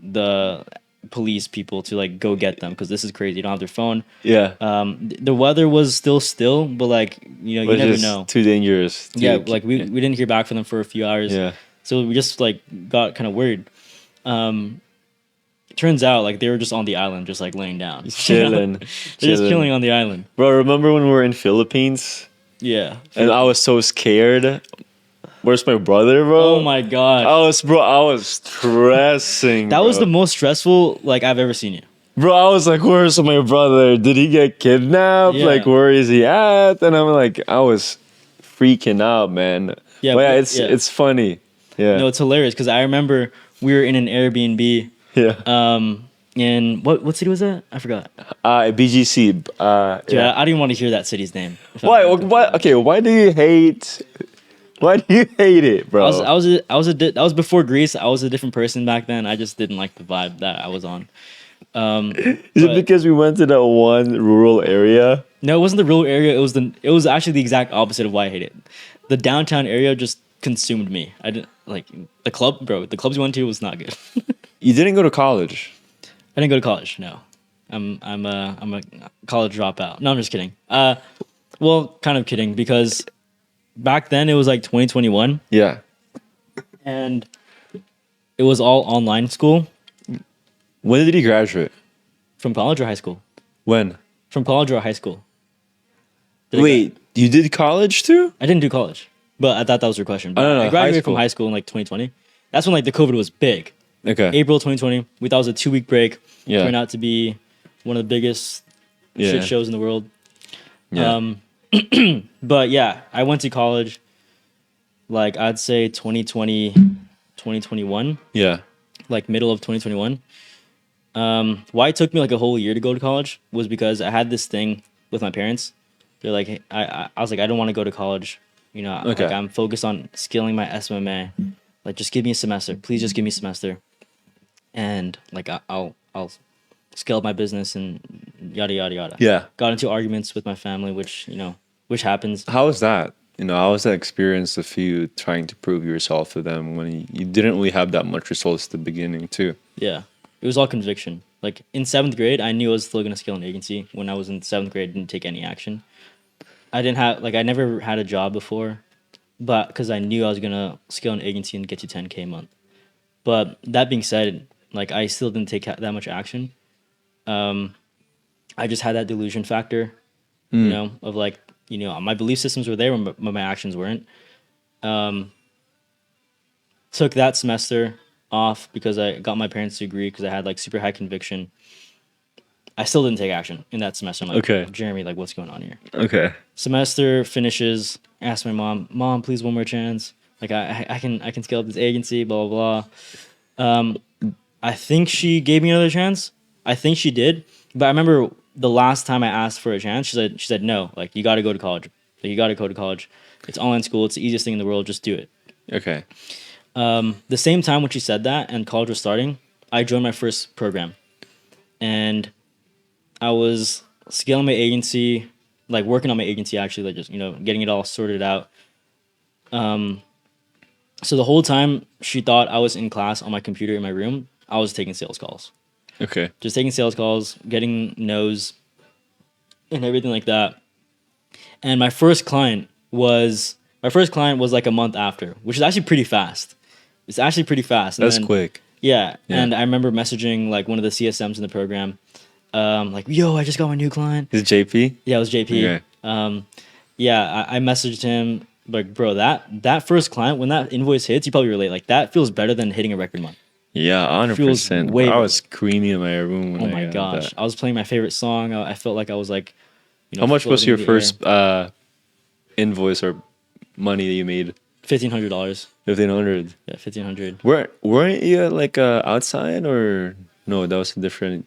the police people to like go get them because this is crazy. They don't have their phone. Yeah. The weather was still, but like you But never just know. too dangerous. Yeah, like we didn't hear back from them for a few hours. Yeah. So we just like got kind of worried. Turns out like they were just on the island, just like laying down, Chilling. They're just chilling on the island. Bro, remember when we were in Philippines Yeah. and I was so scared? Where's my brother, bro? Oh my god. I was stressing. That was bro. the most stressful like I've ever seen you. Bro, I was like, where's my brother? Did he get kidnapped? Yeah. Like, where is he at? And I'm like, I was freaking out, man. Yeah, But yeah, but- it's funny. Yeah. No, it's hilarious because I remember we were in an Airbnb. Yeah. In what city was that? I forgot. BGC. Dude, Yeah. I didn't want to hear that city's name. Why? Why? Okay. Why do you hate? Why do you hate it, bro? That was before Greece. I was a different person back then. I just didn't like the vibe that I was on. Is it because we went to that one rural area? No, it wasn't the rural area. It was actually the exact opposite of why I hate it. The downtown area just consumed me. I didn't like the club, bro. The clubs we went to was not good. You didn't go to college. I didn't go to college. No, I'm a college dropout. No, I'm just kidding. Well, kind of kidding because back then it was like 2021 Yeah. and it was all online school. When did you graduate? From college or high school? When? From college or high school? Did I Wait, you did college too? I didn't do college, but I thought that was your question. But no, I high graduated school. from high school in like 2020. That's when like the COVID was big. Okay. April 2020. We thought it was a 2-week break. Yeah. Turned out to be one of the biggest Yeah. shit shows in the world. Yeah. But yeah, I went to college like I'd say 2020, 2021, Yeah. like middle of 2021. Why it took me like a whole year to go to college was because I had this thing with my parents They're like, I was like, I don't want to go to college. You know, Okay. like I'm focused on scaling my SMMA. Like, just give me a semester. Please just give me a semester. And like, I'll scale up my business and yada, yada, yada. Yeah. Got into arguments with my family, which happens. How was that? How was that experience of you trying to prove yourself to them when you didn't really have that much results at the beginning too? Yeah. It was all conviction. Like in 7th grade, I knew I was still going to scale an agency. When I was in 7th grade, I didn't take any action. I never had a job before, but because I knew I was going to scale an agency and get to 10K a month. But that being said, like I still didn't take that much action. I just had that delusion factor, of like, my belief systems were there, but my actions weren't. Took that semester off because I got my parents to agree because I had like super high conviction. I still didn't take action in that semester. I'm like, Okay. Jeremy, like what's going on here? Okay. Semester finishes. Ask my mom, please one more chance. Like I can scale up this agency, blah blah blah. I think she gave me another chance. I think she did, but I remember the last time I asked for a chance, she said no. Like you got to go to college. Like you got to go to college. It's online school. It's the easiest thing in the world. Just do it. Okay. The same time when she said that and college was starting, I joined my first program, and I was scaling my agency, like working on my agency actually, like just getting it all sorted out. So the whole time she thought I was in class on my computer in my room, I was taking sales calls. Okay. Just taking sales calls, getting no's, and everything like that. And my first client was like a month after, which is actually pretty fast. It's actually pretty fast. And That's quick. Yeah, Yeah. and I remember messaging like one of the CSMs in the program, like, "Yo, I just got my new client." Is it JP? Yeah, it was JP. Okay. Yeah, I messaged him like, "Bro, that first client, when that invoice hits, you probably relate. Like that feels better than hitting a record month." Yeah, 100%. way I was screaming in my room when Oh I my got gosh, that. I was playing my favorite song. I felt like I was like, How much was floating your in the air. first invoice or money that you made? $1,500. 1,500. Yeah, 1,500. Weren't you like outside or no? That was a different.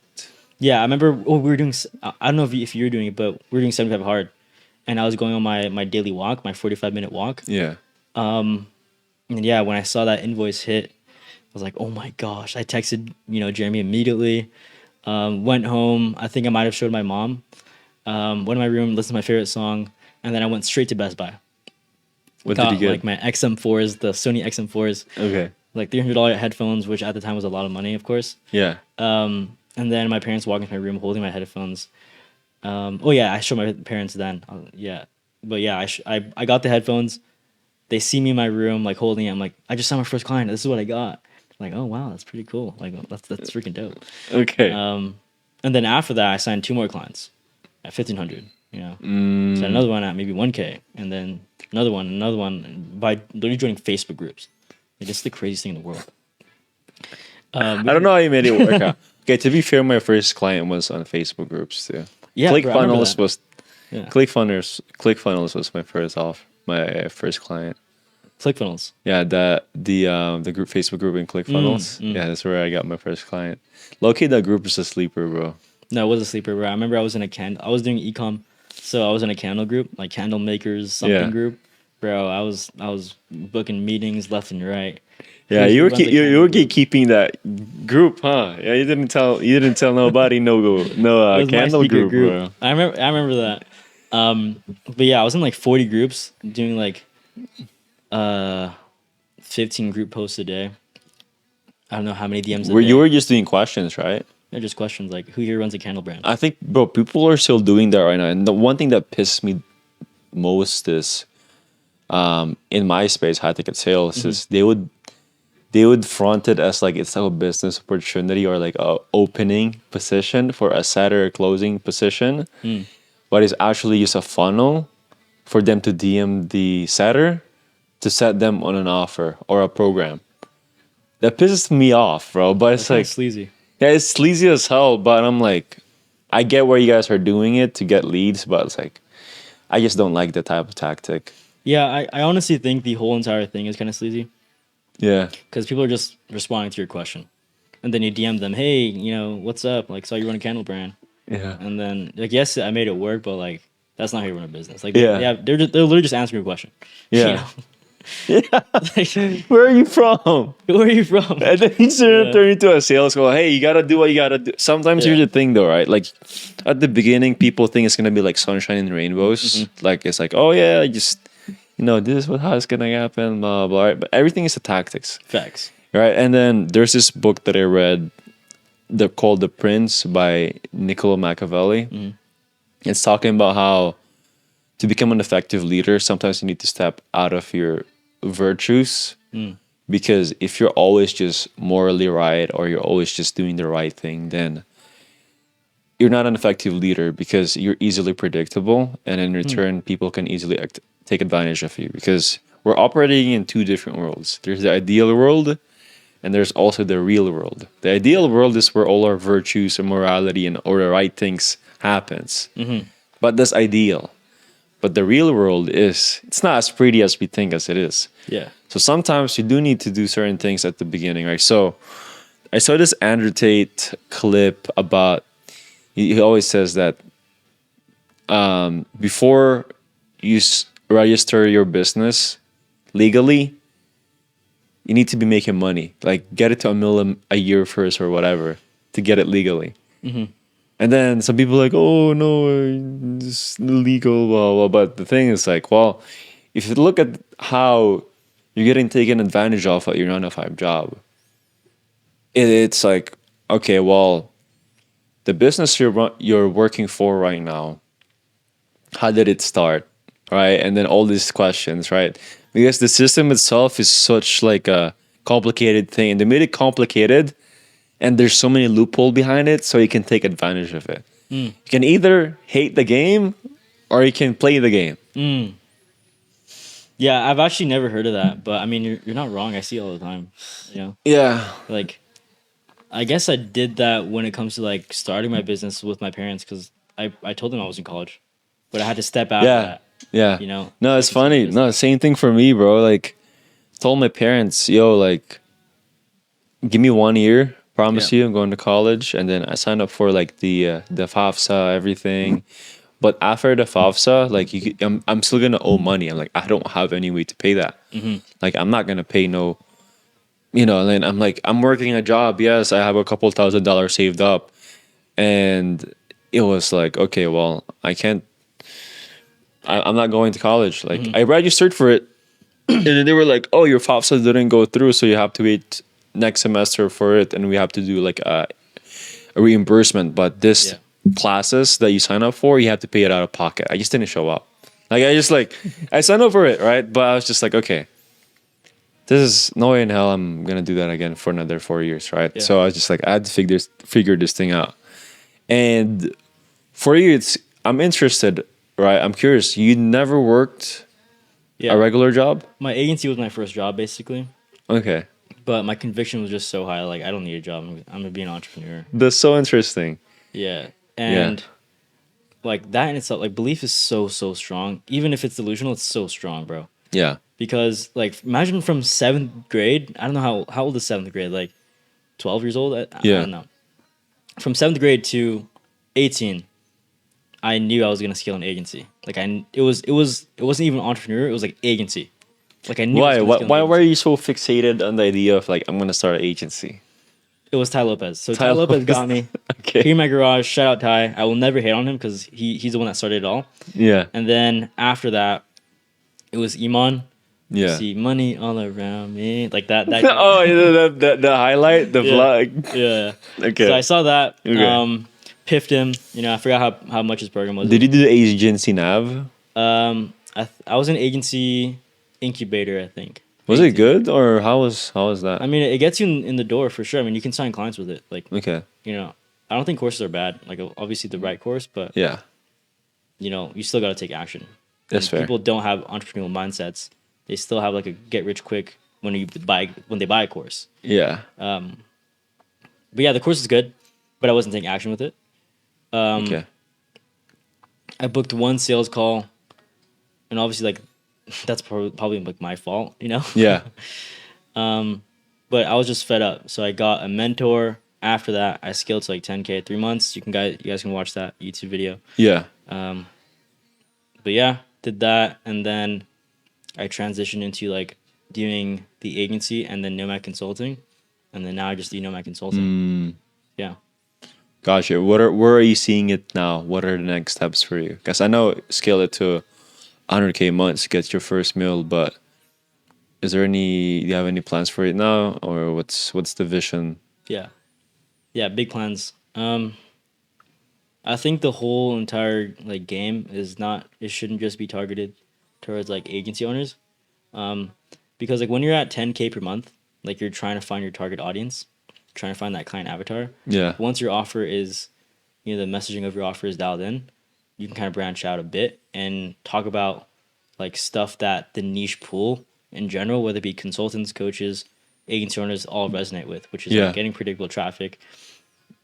Yeah, I remember. Oh, we were doing. I don't know if you were doing it, but we were doing 75 hard, and I was going on my daily walk, my 45-minute walk. Yeah. And yeah, when I saw that invoice hit, I was like, oh my gosh! I texted Jeremy immediately. Went home. I think I might have showed my mom. Went in my room, listened to my favorite song, and then I went straight to Best Buy. What Got did you get? like my XM4s, the Sony XM4s, Okay. like $300 headphones, which at the time was a lot of money, of course. Yeah. And then my parents walk into my room holding my headphones. Oh yeah, I showed my parents then. Yeah, but yeah, I got the headphones. They see me in my room like holding it. I'm like, I just saw my first client. This is what I got. Like, oh wow, that's pretty cool. Like that's freaking dope. Okay. And then after that, I signed 2 more clients at 1,500. So another one at maybe 1K, and then another one by literally joining Facebook groups. Like it's the craziest thing in the world. I don't know how you made it work out. Okay, to be fair, my first client was on Facebook groups too. Yeah, bro, I remember ClickFunnels that. was Yeah. ClickFunnels was my first client. ClickFunnels. Yeah, the group Facebook group in ClickFunnels. Yeah, that's where I got my first client. Low-key, that group is a sleeper, bro. No, it was a sleeper, bro. I remember I was in I was doing ecom, so I was in a candle group, like candle makers something group. Bro, I was booking meetings left and right. Yeah, Who you were runs a you candle were group? keeping that group, huh? Yeah, you didn't tell nobody no It was my candle secret group, bro. I remember that. But yeah, I was in like 40 groups doing like 15 group posts a day. I don't know how many DMs a Where day. you were just doing questions, right? They're just questions like, who here runs a candle brand? I think, bro, people are still doing that right now. And the one thing that pisses me most is, in my space, high ticket sales, is they would front it as like it's like a business opportunity or like a opening position for a setter or closing position, but it's actually just a funnel for them to DM the setter to set them on an offer or a program. That pisses me off, bro. But it's That's kinda like, sleazy. yeah, it's sleazy as hell. But I'm like, I get where you guys are doing it to get leads, but it's like, I just don't like that type of tactic. Yeah, I honestly think the whole entire thing is kind of sleazy Yeah. because people are just responding to your question, and then you DM them, hey, what's up? Like, saw you run a candle brand, Yeah. and then like, yes, I made it work, but like, that's not how you run a business. Like, Yeah. they're literally just answering a question. Yeah. You know? Yeah. Like, Where are you from? where are you from? And then he's gonna turn into a sales call. Hey, you gotta do what you gotta do. Sometimes here's the thing though, right? Like at the beginning, people think it's gonna be like sunshine and rainbows. Like it's like, oh yeah, just this is how it's gonna happen, blah blah. Right? But everything is the tactics. Facts. Right. And then there's this book that I read called The Prince by Niccolo Machiavelli. It's talking about how to become an effective leader, sometimes you need to step out of your virtues. Because if you're always just morally right or you're always just doing the right thing, then you're not an effective leader because you're easily predictable. And in return, people can easily take advantage of you because we're operating in two different worlds. There's the ideal world and there's also the real world. The ideal world is where all our virtues and morality and all the right things happens. But that's ideal. But the real world it's not as pretty as we think as it is. Yeah. So sometimes you do need to do certain things at the beginning, right? So I saw this Andrew Tate clip about, he always says that before you register your business legally, you need to be making money. Like get it to $1 million a year first or whatever to get it legally. And then some people are like, oh no, it's illegal, blah, blah. But the thing is like, well, if you look at how you're getting taken advantage of at your 9-to-5 job, it's like, okay, well, the business you're working for right now, how did it start, right? And then all these questions, right? Because the system itself is such like a complicated thing, and they made it complicated, and there's so many loopholes behind it, so you can take advantage of it. You can either hate the game, or you can play the game. Yeah, I've actually never heard of that, but I mean, you're not wrong. I see it all the time. You know? Yeah. Like, I guess I did that when it comes to like starting my business with my parents because I told them I was in college, but I had to step out of that. Yeah. You know? No, it's funny. No, same thing for me, bro. Like, told my parents, yo, like, give me 1 year. Promise you, I'm going to college, and then I signed up for like the FAFSA, everything. But after the FAFSA, like I'm still gonna owe money. I'm like, I don't have any way to pay that. Like I'm not gonna pay no, and then I'm like, I'm working a job. Yes, I have a couple $1,000 saved up, and it was like, okay, well, I can't. I'm not going to college. Like I registered for it, and then they were like, oh, your FAFSA didn't go through, so you have to wait next semester for it, and we have to do like a reimbursement. But this classes that you sign up for, you have to pay it out of pocket. I just didn't show up. Like I signed up for it, right? But I was just like, okay, this is no way in hell I'm gonna do that again for another 4 years, right? Yeah. So I was just like, I had to figure this thing out. And for you, I'm interested, right? I'm curious. You never worked a regular job? My agency was my first job, basically. Okay. But my conviction was just so high. Like, I don't need a job. I'm gonna be an entrepreneur. That's so interesting. Yeah. And like that in itself, like belief is so strong. Even if it's delusional, it's so strong, bro. Yeah. Because like imagine from 7th grade, I don't know how old is 7th grade, like 12 years old? I don't know. From 7th grade to 18, I knew I was gonna scale an agency. Like it wasn't even entrepreneur, it was like agency. Like I knew. Why were you so fixated on the idea of like I'm gonna start an agency? It was Ty Lopez. So Ty Lopez got me. Okay. Here in my garage. Shout out Ty. I will never hate on him because he's the one that started it all. Yeah. And then after that, it was Iman. Yeah. See money all around me, like that. Oh, the highlight, the vlog. Yeah. Okay. So I saw that. Okay. Piffed him. I forgot how much his program was. Did you do the agency nav? I was in agency incubator, I think. Was it good or how was that? I mean, it gets you in the door for sure. I mean, you can sign clients with it. Like, okay. I don't think courses are bad. Like, obviously the right course, but yeah, you still got to take action. That's fair. People don't have entrepreneurial mindsets. They still have like a get rich quick when they buy a course. Yeah. But yeah, the course is good, but I wasn't taking action with it. Okay. I booked one sales call, and obviously like that's probably like my fault, Yeah. But I was just fed up, so I got a mentor. After that, I scaled to like 10K 3 months. You guys can watch that YouTube video. Yeah. but yeah, did that, and then I transitioned into like doing the agency and then Nomad Consulting, and then now I just do Nomad Consulting. Yeah. Gotcha. Where are you seeing it now? What are the next steps for you? Because I know scale it to 100K months, get your first meal, but is there any? Do you have any plans for it now, or what's the vision? Yeah. Yeah. Big plans. I think the whole entire like game is not. It shouldn't just be targeted towards like agency owners. Um, because like when you're at 10K per month, like you're trying to find your target audience, trying to find that client avatar. Yeah. Once your offer is, the messaging of your offer is dialed in, you can kind of branch out a bit and talk about like stuff that the niche pool in general, whether it be consultants, coaches, agency owners, all resonate with, which is Yeah. like getting predictable traffic,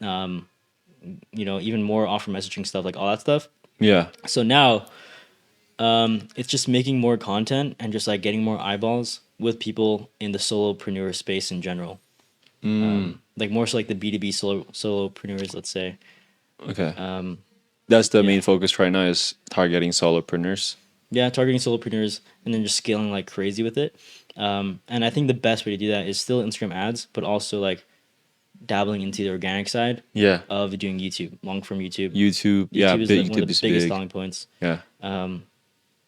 even more offer messaging stuff, like all that stuff. Yeah. So now, it's just making more content and just like getting more eyeballs with people in the solopreneur space in general. Like more so like the B2B solopreneurs, let's say. Okay. That's the Yeah. main focus right now is targeting solopreneurs. Yeah, targeting solopreneurs and then just scaling like crazy with it. And I think the best way to do that is still Instagram ads, but also like dabbling into the organic side Yeah. of doing YouTube, long form YouTube. YouTube. Yeah. YouTube is Big. one of YouTube the is biggest big. selling points. Yeah.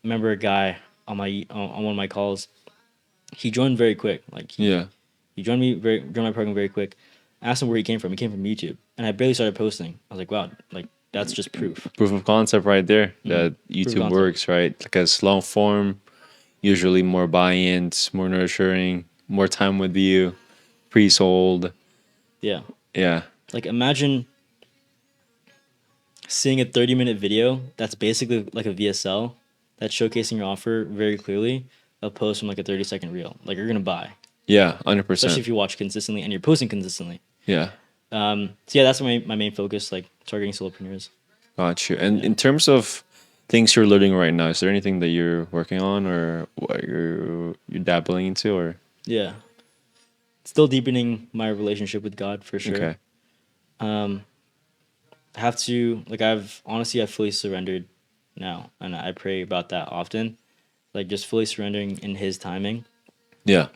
Remember a guy on one of my calls. He joined very quick. Like Yeah. he joined my program very quick. I asked him where he came from. He came from YouTube, and I barely started posting. I was like, wow, like that's just proof. Proof of concept right there that Proof of YouTube concept. works, right? Because long form, usually more buy-ins, more nurturing, more time with you, pre-sold. Yeah, Yeah. like imagine seeing a 30-minute video that's basically like a VSL that's showcasing your offer very clearly, opposed from like a 30-second reel. Like you're gonna buy, Yeah. especially 100%. if you watch consistently and you're posting consistently. Yeah. So yeah, that's my main focus, like targeting solopreneurs. Got you. And Yeah. in terms of things you're learning right now, is there anything that you're working on or what you're dabbling into or? Yeah, still deepening my relationship with God for sure. Okay. I have to like I've fully surrendered now, and I pray about that often, like just fully surrendering in His timing, Yeah.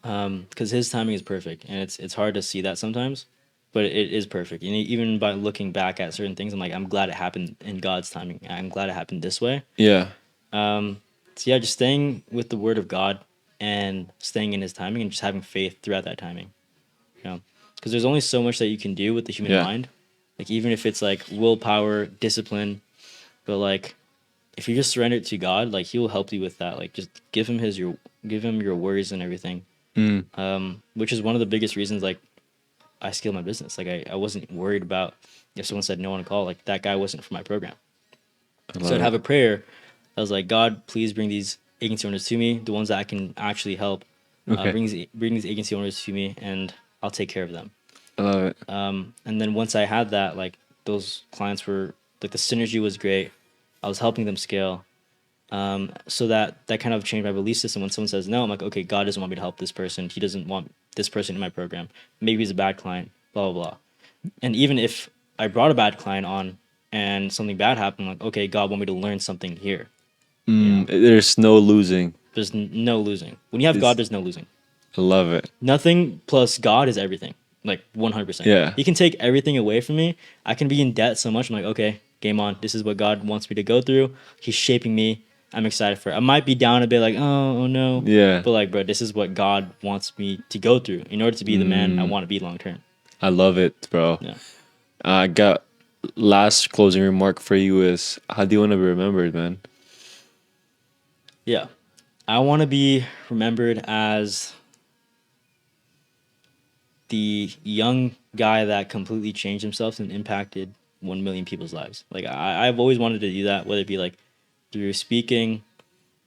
because His timing is perfect, and it's hard to see that sometimes, but it is perfect. And even by looking back at certain things, I'm glad it happened in God's timing. I'm glad it happened this way. Yeah. So yeah, just staying with the Word of God and staying in His timing and just having faith throughout that timing. Because there's only so much that you can do with the human Yeah. mind. Like even if it's like willpower, discipline, but like if you just surrender it to God, like He will help you with that. Like just give Him your worries and everything. Which is one of the biggest reasons like I scaled my business. Like I wasn't worried about if someone said no on a call. Like that guy wasn't for my program. I So love I'd have it. a prayer. I was like, God, please bring these agency owners to me, the ones that I can actually help. Okay. Bring these agency owners to me, and I'll take care of them. I love it. And then once I had that, like those clients were like the synergy was great. I was helping them scale. So that kind of changed my belief system. When someone says no, I'm like, okay, God doesn't want me to help this person. He doesn't want this person in my program. Maybe he's a bad client. Blah blah blah. And even if I brought a bad client on and something bad happened, I'm like, okay, God want me to learn something here. There's no losing. There's no losing. When you have God, there's no losing. I love it. Nothing plus God is everything. Like 100%. Yeah. He can take everything away from me. I can be in debt so much. I'm like, okay, game on. This is what God wants me to go through. He's shaping me. I'm excited for it. I might be down a bit, like, oh no. Yeah. But like, bro, this is what God wants me to go through in order to be the man I want to be long term. I love it, bro. Yeah. I got last closing remark for you is how do you want to be remembered, man? Yeah. I want to be remembered as the young guy that completely changed himself and impacted 1 million people's lives. Like I've always wanted to do that, whether it be like through speaking,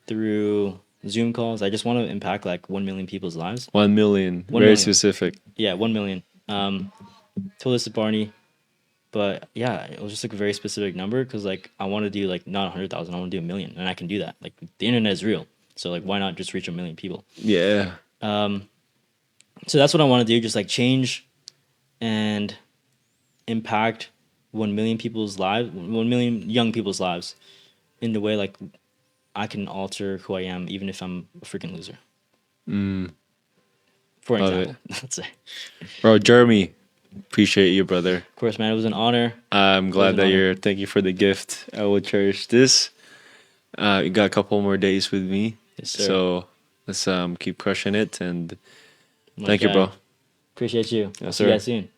through Zoom calls. I just want to impact like 1 million people's lives. 1 million. 1 Very million. specific. Yeah, 1 million. Told this to Barney, but yeah, it was just like a very specific number because like I want to do like not 100,000, I want to do 1 million, and I can do that. Like the internet is real, so like why not just reach 1 million people? Yeah. So that's what I want to do, just like change and impact 1 million people's lives, 1 million young people's lives. in the way like I can alter who I am even if I'm a freaking loser. For Love example, let's say. Bro, Jeremy, appreciate you, brother. Of course, man, it was an honor. I'm glad that you're. Thank you for the gift. I will cherish this. You got a couple more days with me, Yes, sir. so let's keep crushing it. And thank you, bro. Appreciate you. Yes, See you sir. guys soon.